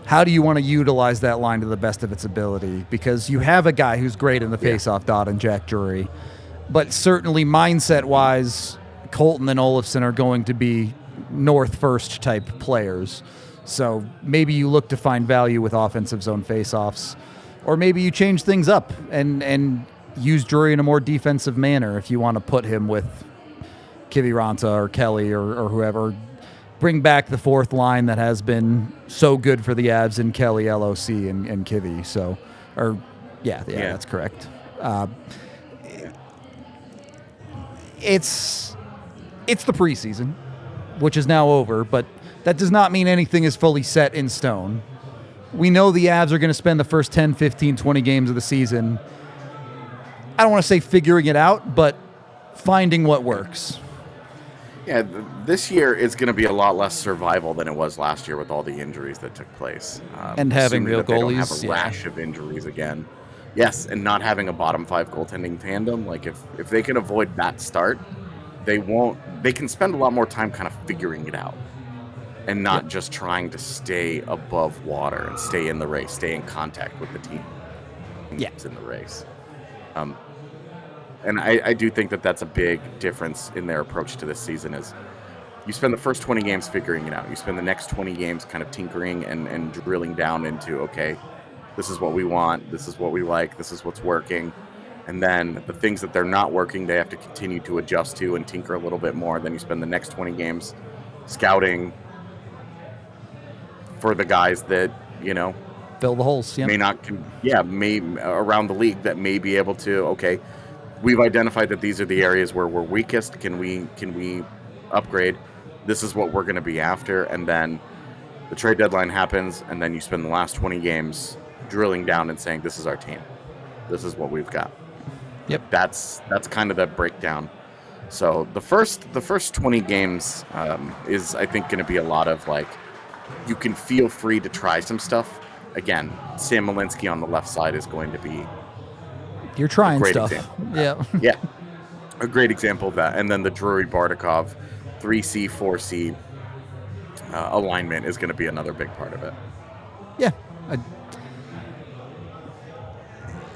How do you want to utilize that line to the best of its ability? Because you have a guy who's great in the faceoff dot in Jack Drury, but certainly mindset-wise, Colton and Olofsson are going to be north first type players. So maybe you look to find value with offensive zone faceoffs, or maybe you change things up and use Drury in a more defensive manner if you want to put him with Kiviranta or Kelly or whoever. Bring back the fourth line that has been so good for the Avs in Kelly, LOC, and Kivi. So, that's correct. It's the preseason, which is now over, but that does not mean anything is fully set in stone. We know the Avs are going to spend the first 10, 15, 20 games of the season, I don't want to say figuring it out, but finding what works. Yeah, this year is going to be a lot less survival than it was last year with all the injuries that took place. And having real goalies. They don't have a rash of injuries again. Yes, and not having a bottom five goaltending tandem. Like if they can avoid that start, they can spend a lot more time kind of figuring it out and not just trying to stay above water and stay in the race, stay in contact with the team. It's in the race. And I do think that that's a big difference in their approach to this season is you spend the first 20 games figuring it out. You spend the next 20 games kind of tinkering and drilling down into, okay, this is what we want, this is what we like, this is what's working. And then the things that they're not working, they have to continue to adjust to and tinker a little bit more. Then you spend the next 20 games scouting for the guys that, fill the holes. May around the league that may be able to, okay, we've identified that these are the areas where we're weakest. Can we upgrade? This is what we're going to be after. And then the trade deadline happens, and then you spend the last 20 games drilling down and saying, this is our team. This is what we've got. Yep. That's kind of that breakdown. So the first 20 games is, I think, going to be a lot of like, you can feel free to try some stuff. Again, Sam Malinski on the left side is going to be you're trying stuff. Yeah. A great example of that. And then the Drury Bardakov 3C, 4C alignment is going to be another big part of it. Yeah.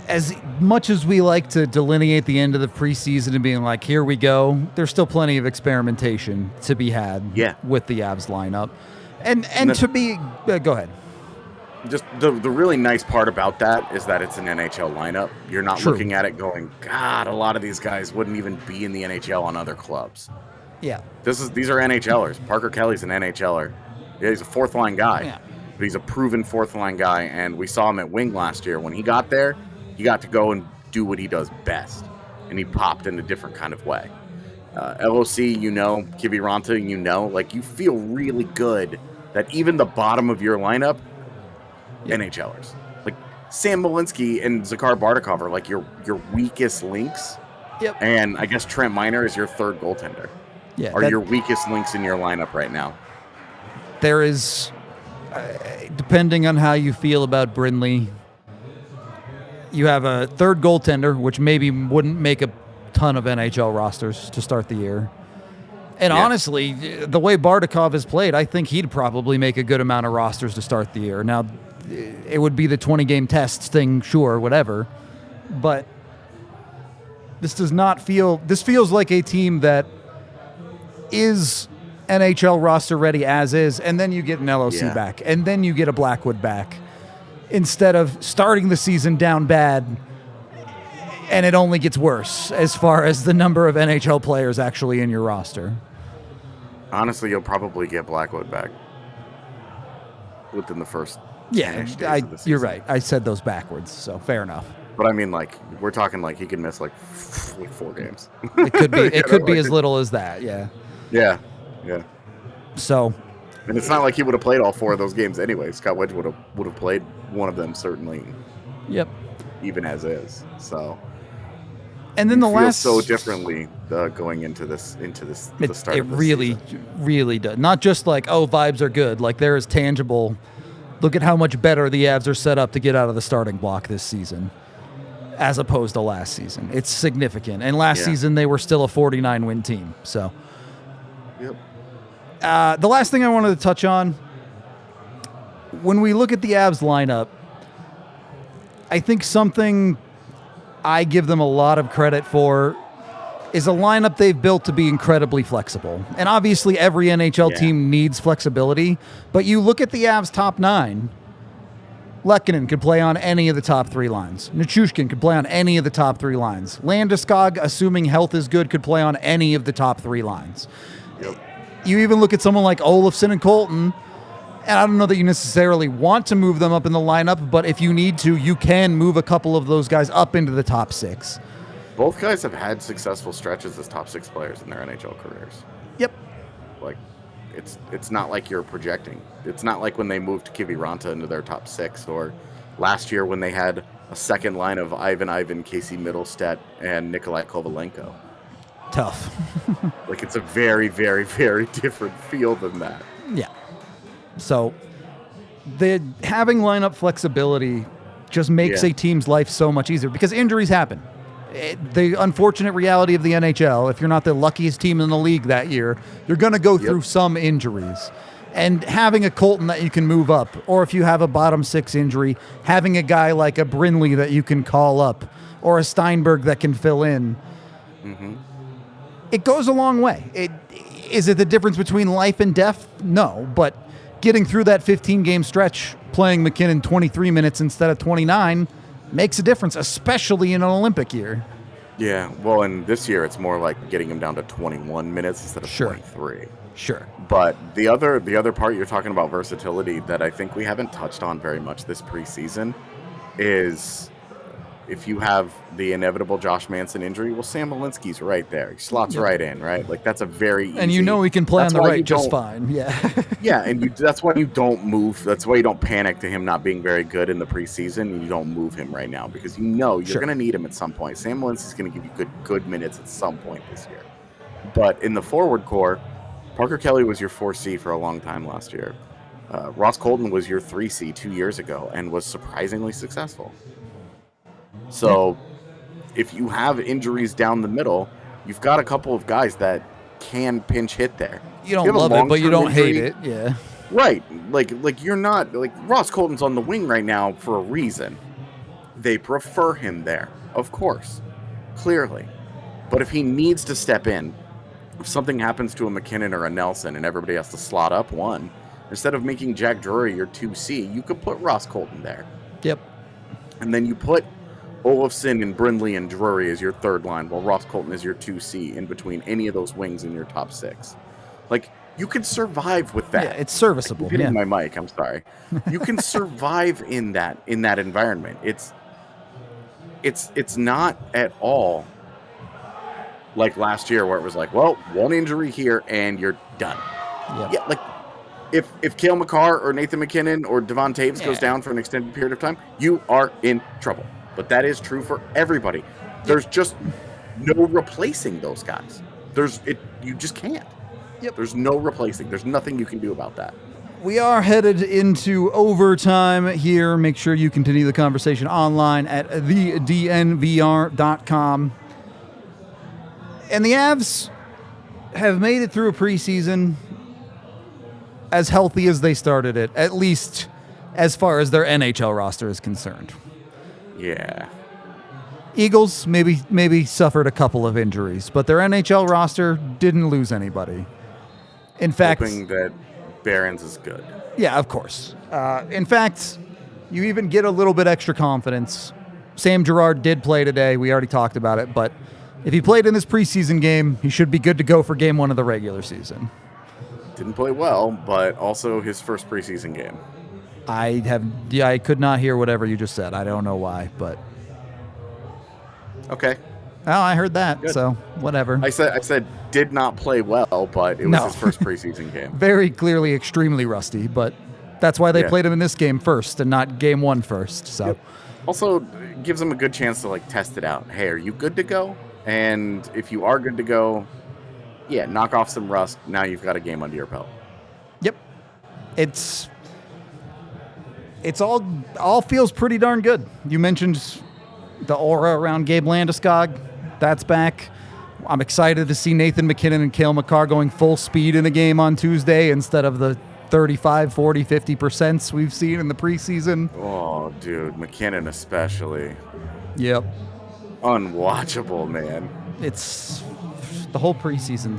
As much as we like to delineate the end of the preseason and being like, here we go, there's still plenty of experimentation to be had with the Avs lineup. And to be... go ahead. Just the really nice part about that is that it's an NHL lineup. You're not looking at it going, God, a lot of these guys wouldn't even be in the NHL on other clubs. Yeah. These are NHLers. Parker Kelly's an NHLer. Yeah, he's a fourth line guy. But he's a proven fourth line guy, and we saw him at wing last year. When he got there, he got to go and do what he does best, and he popped in a different kind of way. LOC, Kiviranta, like you feel really good that even the bottom of your lineup, NHLers. Like Sam Malinski and Zakhar Bardakov are like your weakest links. Yep. And I guess Trent Miner is your third goaltender. Yeah. Are your weakest links in your lineup right now. There is, depending on how you feel about Brindley, you have a third goaltender, which maybe wouldn't make a ton of NHL rosters to start the year. And honestly, the way Bardakov has played, I think he'd probably make a good amount of rosters to start the year. Now, it would be the 20-game tests thing, sure, whatever. But this does not feel... This feels like a team that is NHL roster ready as is, and then you get an LOC back, and then you get a Blackwood back, instead of starting the season down bad, and it only gets worse as far as the number of NHL players actually in your roster. Honestly, you'll probably get Blackwood back within the first. You're right. I said those backwards, so fair enough. But I mean, like, we're talking like he could miss like 4 games. It could be. It could be as little as that. Yeah. Yeah. So. And it's not like he would have played all 4 of those games anyway. Scott Wedge would have played one of them certainly. Yep. Even as is. So. And then the last so differently going into the start. It really, really does. Not just like, oh, vibes are good. Like, there is tangible. Look at how much better the Avs are set up to get out of the starting block this season, as opposed to last season. It's significant. And last season they were still a 49-win team. So. Yep. The last thing I wanted to touch on, when we look at the Avs lineup, I think something I give them a lot of credit for is a lineup they've built to be incredibly flexible. And obviously every NHL team needs flexibility, but you look at the Avs top 9, Lehkonen could play on any of the top 3 lines. Nichushkin could play on any of the top 3 lines. Landeskog, assuming health is good, could play on any of the top 3 lines. Yep. You even look at someone like Olofsson and Colton, and I don't know that you necessarily want to move them up in the lineup, but if you need to, you can move a couple of those guys up into the top 6. Both guys have had successful stretches as top 6 players in their NHL careers. Yep. Like, it's not like you're projecting. It's not like when they moved Kiviranta into their top 6, or last year when they had a second line of Ivan, Casey Middlestat, and Nikolai Kovalenko. Tough. Like, it's a very, very, very different feel than that. Yeah. So, having lineup flexibility just makes a team's life so much easier because injuries happen. The unfortunate reality of the NHL, if you're not the luckiest team in the league that year, you're going to go through some injuries. And having a Colton that you can move up, or if you have a bottom 6 injury, having a guy like a Brindley that you can call up, or a Steinberg that can fill in, it goes a long way. Is it the difference between life and death? No, but getting through that 15-game stretch, playing McKinnon 23 minutes instead of 29, makes a difference, especially in an Olympic year. Yeah, well, and this year it's more like getting him down to 21 minutes instead of 23. Sure. But the other part you're talking about versatility that I think we haven't touched on very much this preseason is if you have the inevitable Josh Manson injury, well, Sam Malinski's right there. He slots right in, right? Like, that's a very easy... And you know he can play on the right just fine. Yeah. Yeah, and that's why you don't move. That's why you don't panic to him not being very good in the preseason, and you don't move him right now because you know you're going to need him at some point. Sam Malinski's going to give you good minutes at some point this year. But in the forward core, Parker Kelly was your 4C for a long time last year. Ross Colton was your 3C 2 years ago and was surprisingly successful. So if you have injuries down the middle, you've got a couple of guys that can pinch hit there. You don't love it, but you don't hate it. Yeah. Right. Like you're not like Ross Colton's on the wing right now for a reason. They prefer him there, of course. Clearly. But if he needs to step in, if something happens to a McKinnon or a Nelson and everybody has to slot up one, instead of making Jack Drury your 2C, you could put Ross Colton there. Yep. And then you put Olofsson and Brindley and Drury as your third line, while Ross Colton is your 2C in between any of those wings in your top 6. Like, you can survive with that. Yeah, it's serviceable. Hitting my mic, I'm sorry. You can survive in that environment. It's not at all like last year where it was like, well, one injury here and you're done. Yep. Yeah, like if Cale Makar or Nathan McKinnon or Devon Taves goes down for an extended period of time, you are in trouble. But that is true for everybody. There's just no replacing those guys. You just can't. Yep. There's no replacing. There's nothing you can do about that. We are headed into overtime here. Make sure you continue the conversation online at thednvr.com. And the Avs have made it through a preseason as healthy as they started it, at least as far as their NHL roster is concerned. Yeah. Eagles maybe suffered a couple of injuries, but their NHL roster didn't lose anybody. In fact, hoping that Barons is good. Yeah, of course. In fact, you even get a little bit extra confidence. Sam Girard did play today. We already talked about it, but if he played in this preseason game, he should be good to go for game 1 of the regular season. Didn't play well, but also his first preseason game. I could not hear whatever you just said. I don't know why, but okay. Oh, I heard that. Good. So whatever. I said did not play well, but it was his first preseason game. Very clearly extremely rusty, but that's why they played him in this game first and not game 1 first. So also gives him a good chance to test it out. Hey, are you good to go? And if you are good to go, knock off some rust. Now you've got a game under your belt. Yep. It's all feels pretty darn good. You mentioned the aura around Gabe Landeskog. That's back. I'm excited to see Nathan McKinnon and Cale Makar going full speed in a game on Tuesday instead of the 35, 40, 50% we've seen in the preseason. Oh, dude. McKinnon especially. Yep. Unwatchable, man. It's the whole preseason.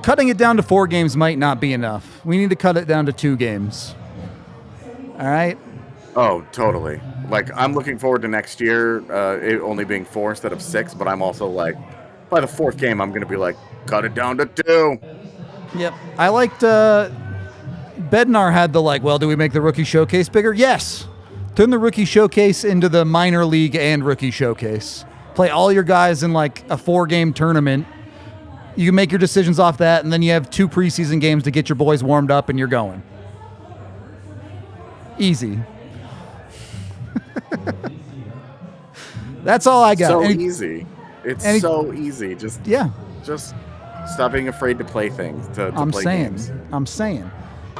Cutting it down to 4 games might not be enough. We need to cut it down to 2 games. All right? Oh, totally. I'm looking forward to next year, it only being 4 instead of 6, but I'm also by the 4th game, I'm going to be cut it down to 2. Yep. I liked, Bednar had the do we make the rookie showcase bigger? Yes. Turn the rookie showcase into the minor league and rookie showcase. Play all your guys in a 4-game tournament. You can make your decisions off that, and then you have 2 preseason games to get your boys warmed up, and you're going. Easy. That's all I got. So easy. It's so easy. Just stop being afraid to play things. To play games. I'm saying.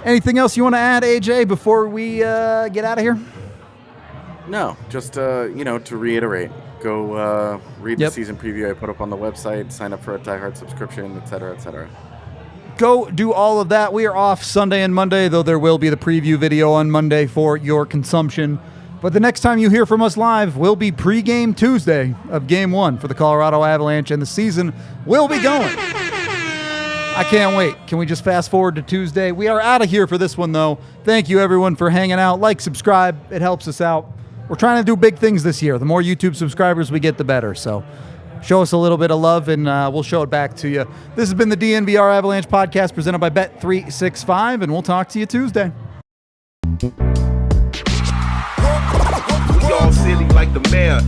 Anything else you want to add, AJ, before we get out of here? No, just to reiterate, go read the season preview I put up on the website, sign up for a diehard subscription, etc., etc. Go do all of that. We are off Sunday and Monday, though there will be the preview video on Monday for your consumption. But the next time you hear from us live will be pregame Tuesday of Game 1 for the Colorado Avalanche, and the season will be going. I can't wait. Can we just fast forward to Tuesday? We are out of here for this one, though. Thank you, everyone, for hanging out. Subscribe. It helps us out. We're trying to do big things this year. The more YouTube subscribers we get, the better. So show us a little bit of love, and we'll show it back to you. This has been the DNVR Avalanche podcast presented by Bet365, and we'll talk to you Tuesday. We all silly like the mayor.